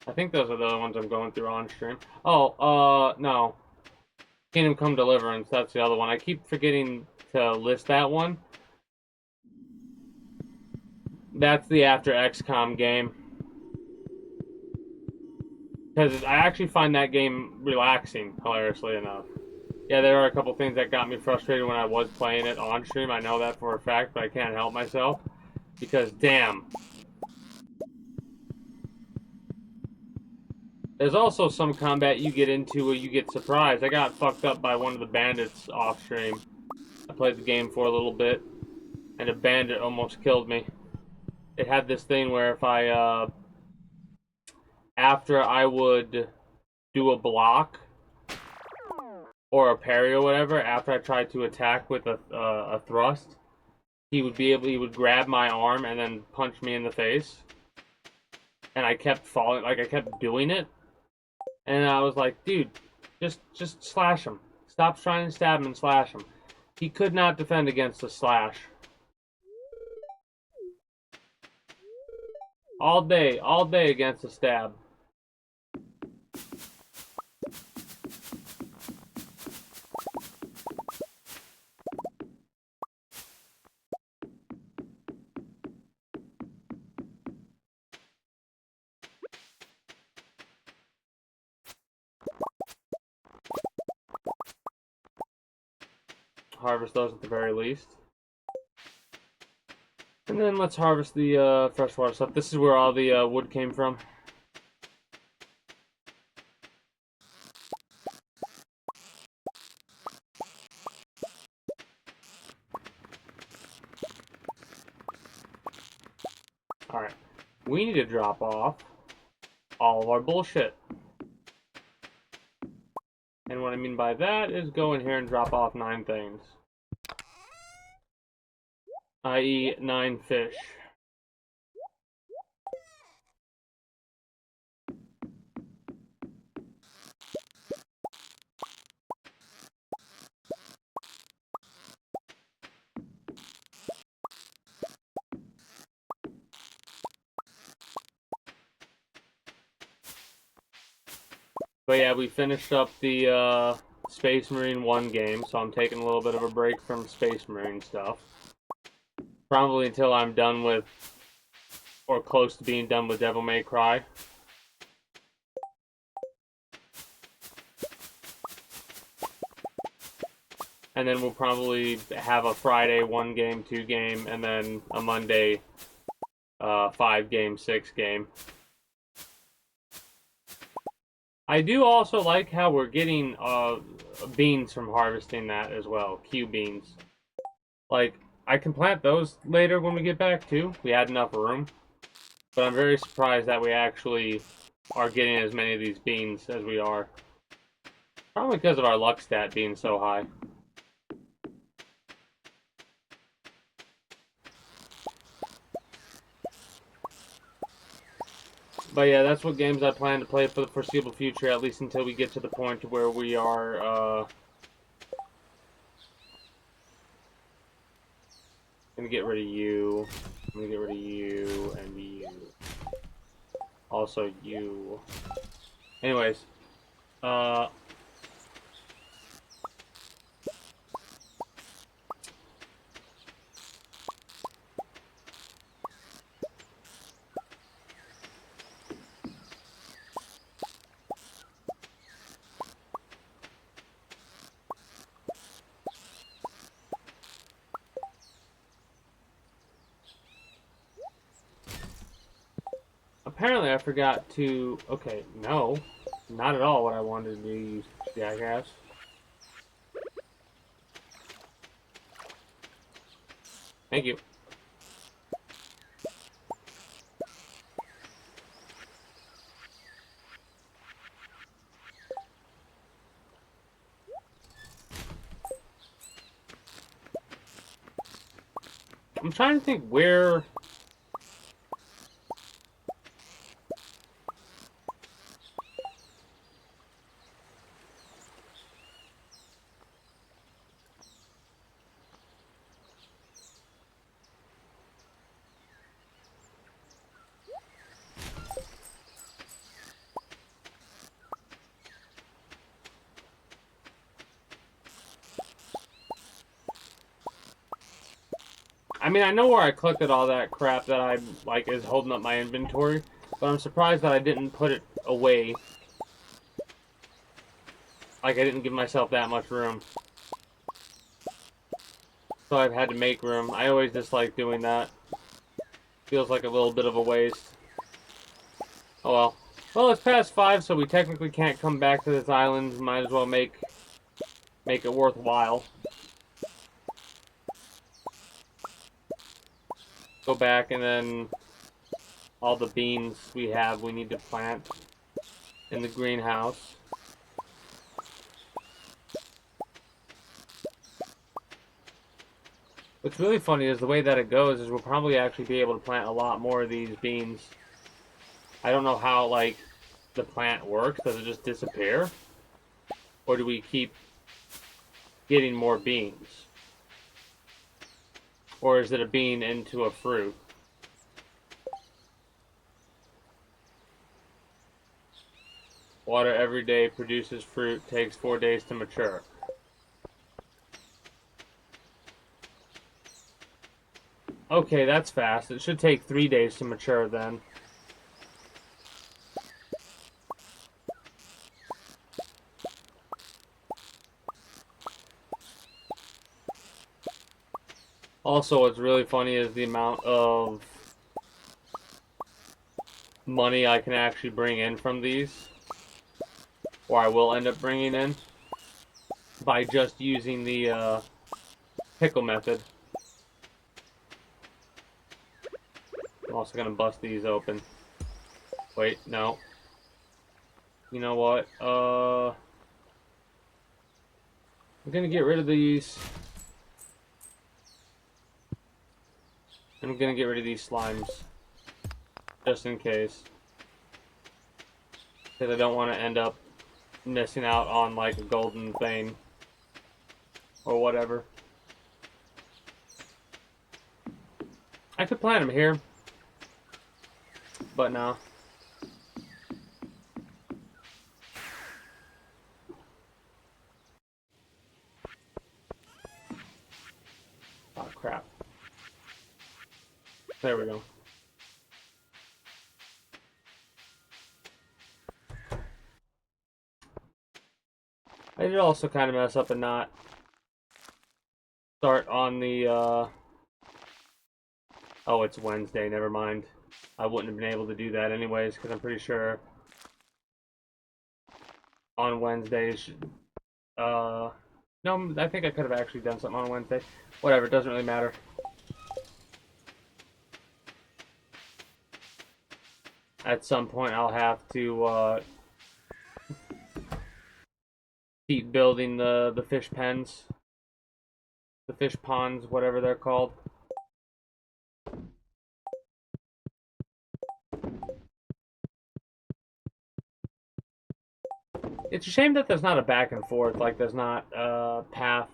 I think those are the other ones I'm going through on stream. Oh, no. Kingdom Come Deliverance, that's the other one. I keep forgetting to list that one. That's the after XCOM game. Because I actually find that game relaxing, hilariously enough. Yeah, there are a couple things that got me frustrated when I was playing it on stream. I know that for a fact, but I can't help myself. Because, damn. There's also some combat you get into where you get surprised. I got fucked up by one of the bandits off stream. I played the game for a little bit, and a bandit almost killed me. It had this thing where if I, after I would do a block, or a parry or whatever, after I tried to attack with a thrust, he would grab my arm and then punch me in the face. And I kept falling, like I kept doing it. And I was like, dude, just slash him. Stop trying to stab him and slash him. He could not defend against the slash. All day against the stab. Harvest those at the very least. And then let's harvest the freshwater stuff. This is where all the wood came from. Alright. We need to drop off all of our bullshit. And what I mean by that is go in here and drop off 9 things. I.e. 9 fish. But yeah, we finished up the Space Marine 1 game, so I'm taking a little bit of a break from Space Marine stuff. Probably until I'm done with, or close to being done with Devil May Cry. And then we'll probably have a Friday 1 game, 2 game, and then a Monday 5 game, 6 game. I do also like how we're getting beans from harvesting that as well, Q beans. Like, I can plant those later when we get back too. We had enough room. But I'm very surprised that we actually are getting as many of these beans as we are. Probably because of our luck stat being so high. But yeah, that's what games I plan to play for the foreseeable future, at least until we get to the point where we are, I'm gonna get rid of you. I'm gonna get rid of you and you. Also you. Anyways, apparently I forgot to... Okay, no. Not at all what I wanted to do, you jackass. Thank you. I'm trying to think where... I mean, I know where I collected all that crap that I, like, is holding up my inventory, but I'm surprised that I didn't put it away. Like, I didn't give myself that much room. So I've had to make room. I always dislike doing that. Feels like a little bit of a waste. Oh well. Well, it's past 5, so we technically can't come back to this island. Might as well make it worthwhile. Go back, and then all the beans we have we need to plant in the greenhouse. What's really funny is the way that it goes is we'll probably actually be able to plant a lot more of these beans. I don't know how, like, the plant works? Does it just disappear? Or do we keep getting more beans? Or is it a bean into a fruit? Water every day, produces fruit, takes 4 days to mature. Okay, that's fast. It should take 3 days to mature then. Also, what's really funny is the amount of money I can actually bring in from these, or I will end up bringing in, by just using the pickle method. I'm also gonna bust these open. Wait, no. You know what? I'm gonna get rid of these. I'm gonna get rid of these slimes. Just in case. Because I don't want to end up missing out on like a golden vein. Or whatever. I could plant them here. But no. Oh crap. There we go. I did also kind of mess up and not start on the, oh, it's Wednesday, never mind. I wouldn't have been able to do that anyways, because I'm pretty sure on Wednesdays, no, I think I could have actually done something on Wednesday. Whatever, it doesn't really matter. At some point, I'll have to, keep building the fish pens. The fish ponds, whatever they're called. It's a shame that there's not a back and forth, like there's not a path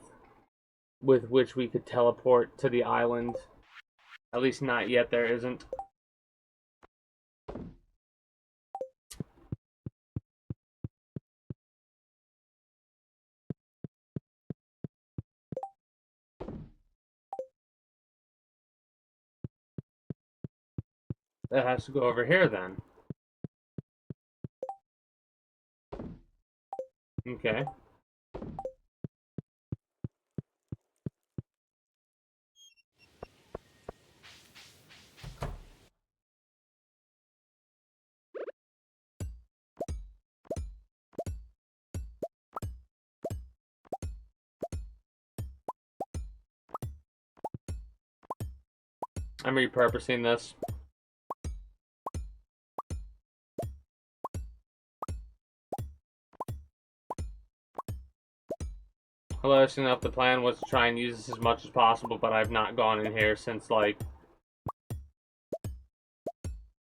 with which we could teleport to the island. At least not yet, there isn't. That has to go over here then. Okay. I'm repurposing this. Hilarious enough, the plan was to try and use this as much as possible, but I've not gone in here since, like,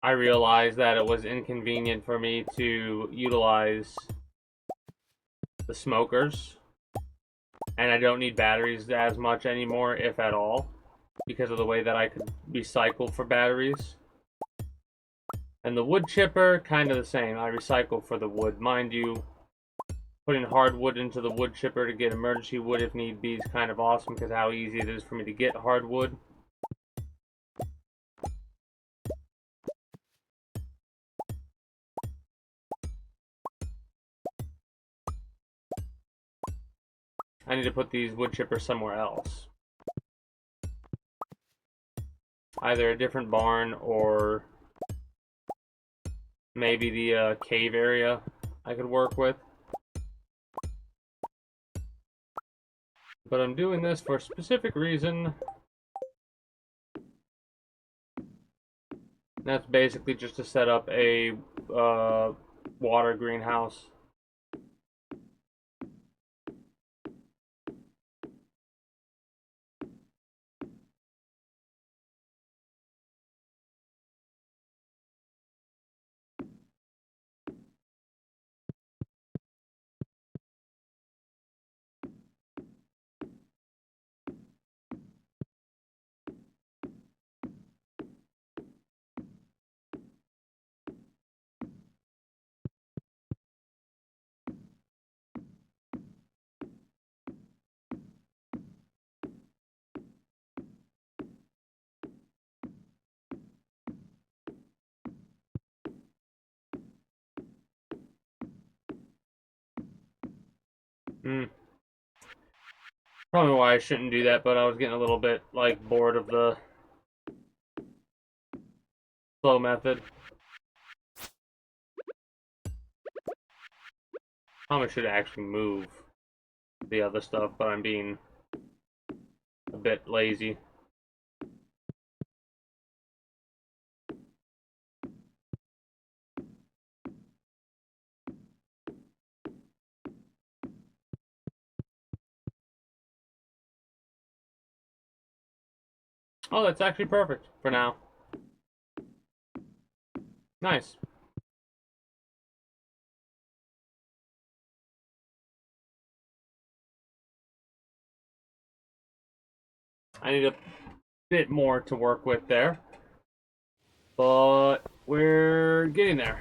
I realized that it was inconvenient for me to utilize the smokers. And I don't need batteries as much anymore, if at all, because of the way that I could recycle for batteries. And the wood chipper, kind of the same. I recycle for the wood. Mind you, putting hardwood into the wood chipper to get emergency wood if need be is kind of awesome because how easy it is for me to get hardwood. I need to put these wood chippers somewhere else. Either a different barn or maybe the cave area I could work with. But I'm doing this for a specific reason. That's basically just to set up a water greenhouse. Probably why I shouldn't do that, but I was getting a little bit, like, bored of the slow method. Probably should actually move the other stuff, but I'm being a bit lazy. Oh, that's actually perfect for now. Nice. I need a bit more to work with there, but we're getting there.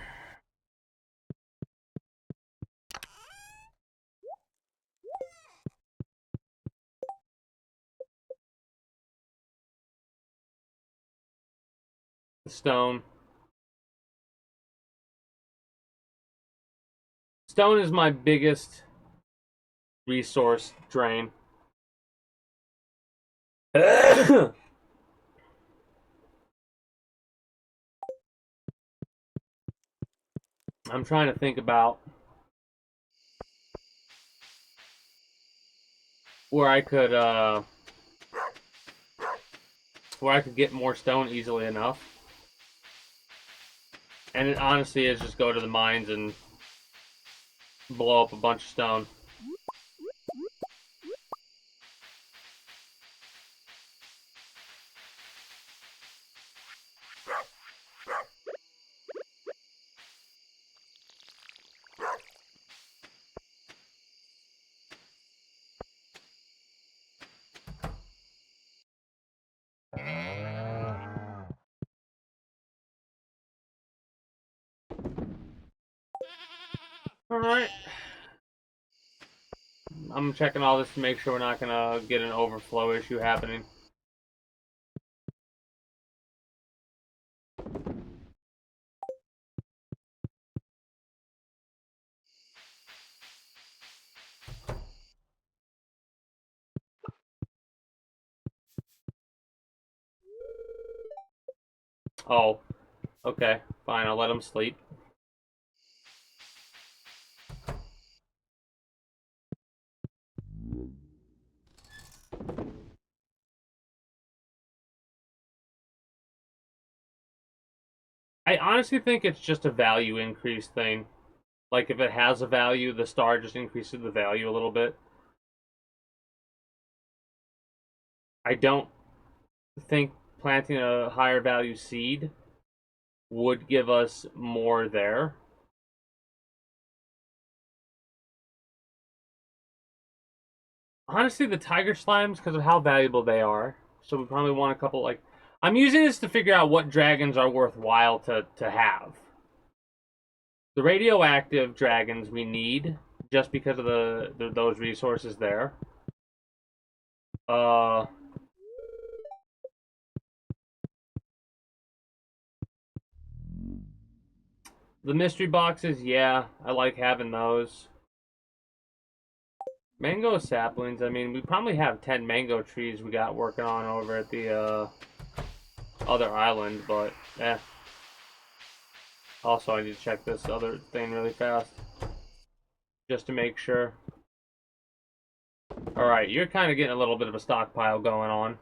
Stone. Stone is my biggest resource drain. I'm trying to think about where I could get more stone easily enough. And it honestly is just go to the mines and blow up a bunch of stone. Alright. I'm checking all this to make sure we're not gonna get an overflow issue happening. Oh, okay, fine, I'll let him sleep. I honestly think it's just a value increase thing. Like, if it has a value, the star just increases the value a little bit. I don't think planting a higher value seed would give us more there. Honestly, the tiger slimes, because of how valuable they are, so we probably want a couple, like... I'm using this to figure out what dragons are worthwhile to have. The radioactive dragons we need, just because of those resources there. The mystery boxes, yeah, I like having those. Mango saplings, I mean, we probably have 10 mango trees we got working on over at the other island, but eh. Also, I need to check this other thing really fast, just to make sure. Alright, you're kind of getting a little bit of a stockpile going on.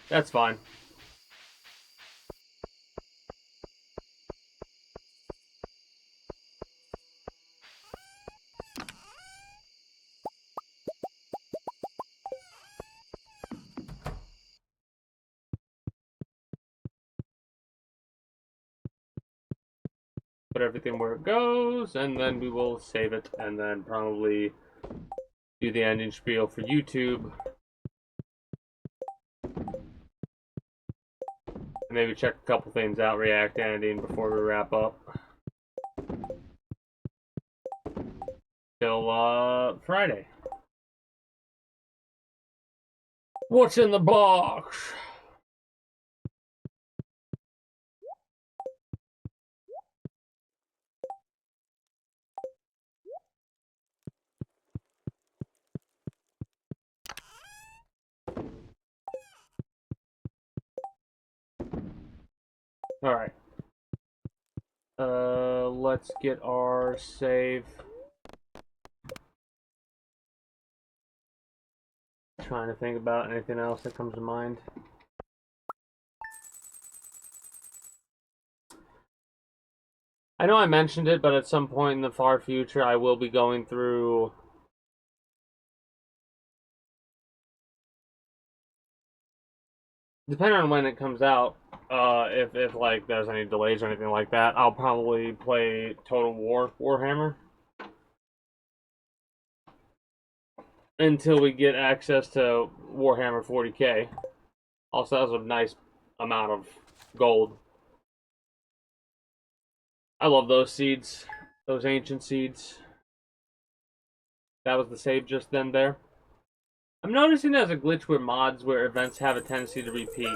That's fine. Put everything where it goes, and then we will save it, and then probably do the ending spiel for YouTube. And maybe check a couple things out, React ending, before we wrap up. Till Friday. What's in the box? Alright. Let's get our save. Trying to think about anything else that comes to mind. I know I mentioned it, but at some point in the far future, I will be going through depending on when it comes out, if like there's any delays or anything like that, I'll probably play Total War Warhammer until we get access to Warhammer 40K. Also has a nice amount of gold. I love those seeds, those ancient seeds. That was the save just then there. I'm noticing there's a glitch where mods where events have a tendency to repeat.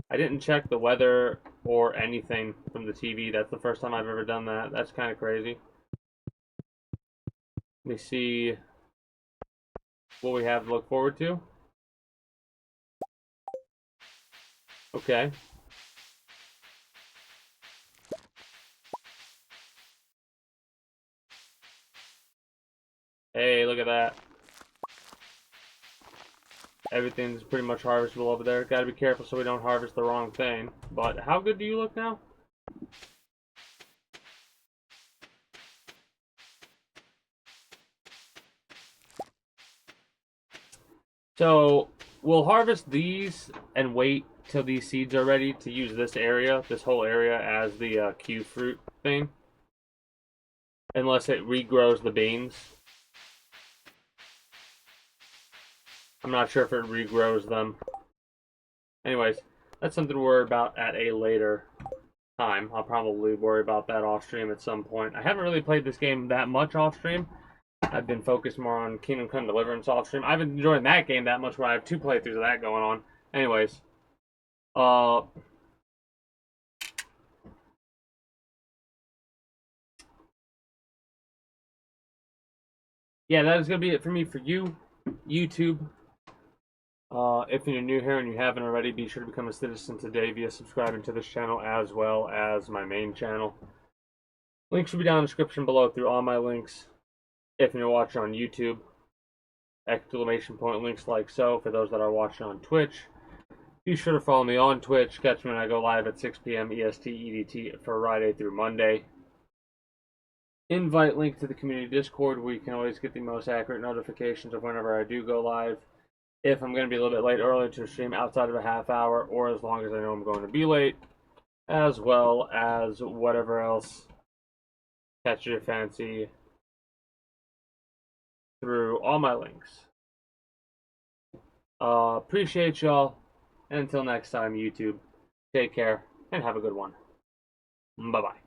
I didn't check the weather or anything from the TV. That's the first time I've ever done that. That's kind of crazy. Let me see what we have to look forward to. Okay. Hey, look at that. Everything's pretty much harvestable over there. Gotta be careful so we don't harvest the wrong thing. But how good do you look now? So, we'll harvest these and wait till these seeds are ready to use this area, this whole area, as the Q fruit thing. Unless it regrows the beans. I'm not sure if it regrows them. Anyways, that's something to worry about at a later time. I'll probably worry about that off stream at some point. I haven't really played this game that much off stream. I've been focused more on Kingdom Come Deliverance off stream. I've been enjoying that game that much where I have 2 playthroughs of that going on. Anyways. Yeah, that is going to be it for me for you, YouTube. If you're new here and you haven't already, be sure to become a citizen today via subscribing to this channel as well as my main channel. Links should be down in the description below through all my links. If you're watching on YouTube, exclamation point links like so for those that are watching on Twitch. Be sure to follow me on Twitch. Catch me when I go live at 6 p.m. EST EDT for Friday through Monday. Invite link to the community Discord where you can always get the most accurate notifications of whenever I do go live. If I'm going to be a little bit late earlier to stream outside of a half hour, or as long as I know I'm going to be late, as well as whatever else catches your fancy through all my links. Appreciate y'all, and until next time, YouTube, take care, and have a good one. Bye-bye.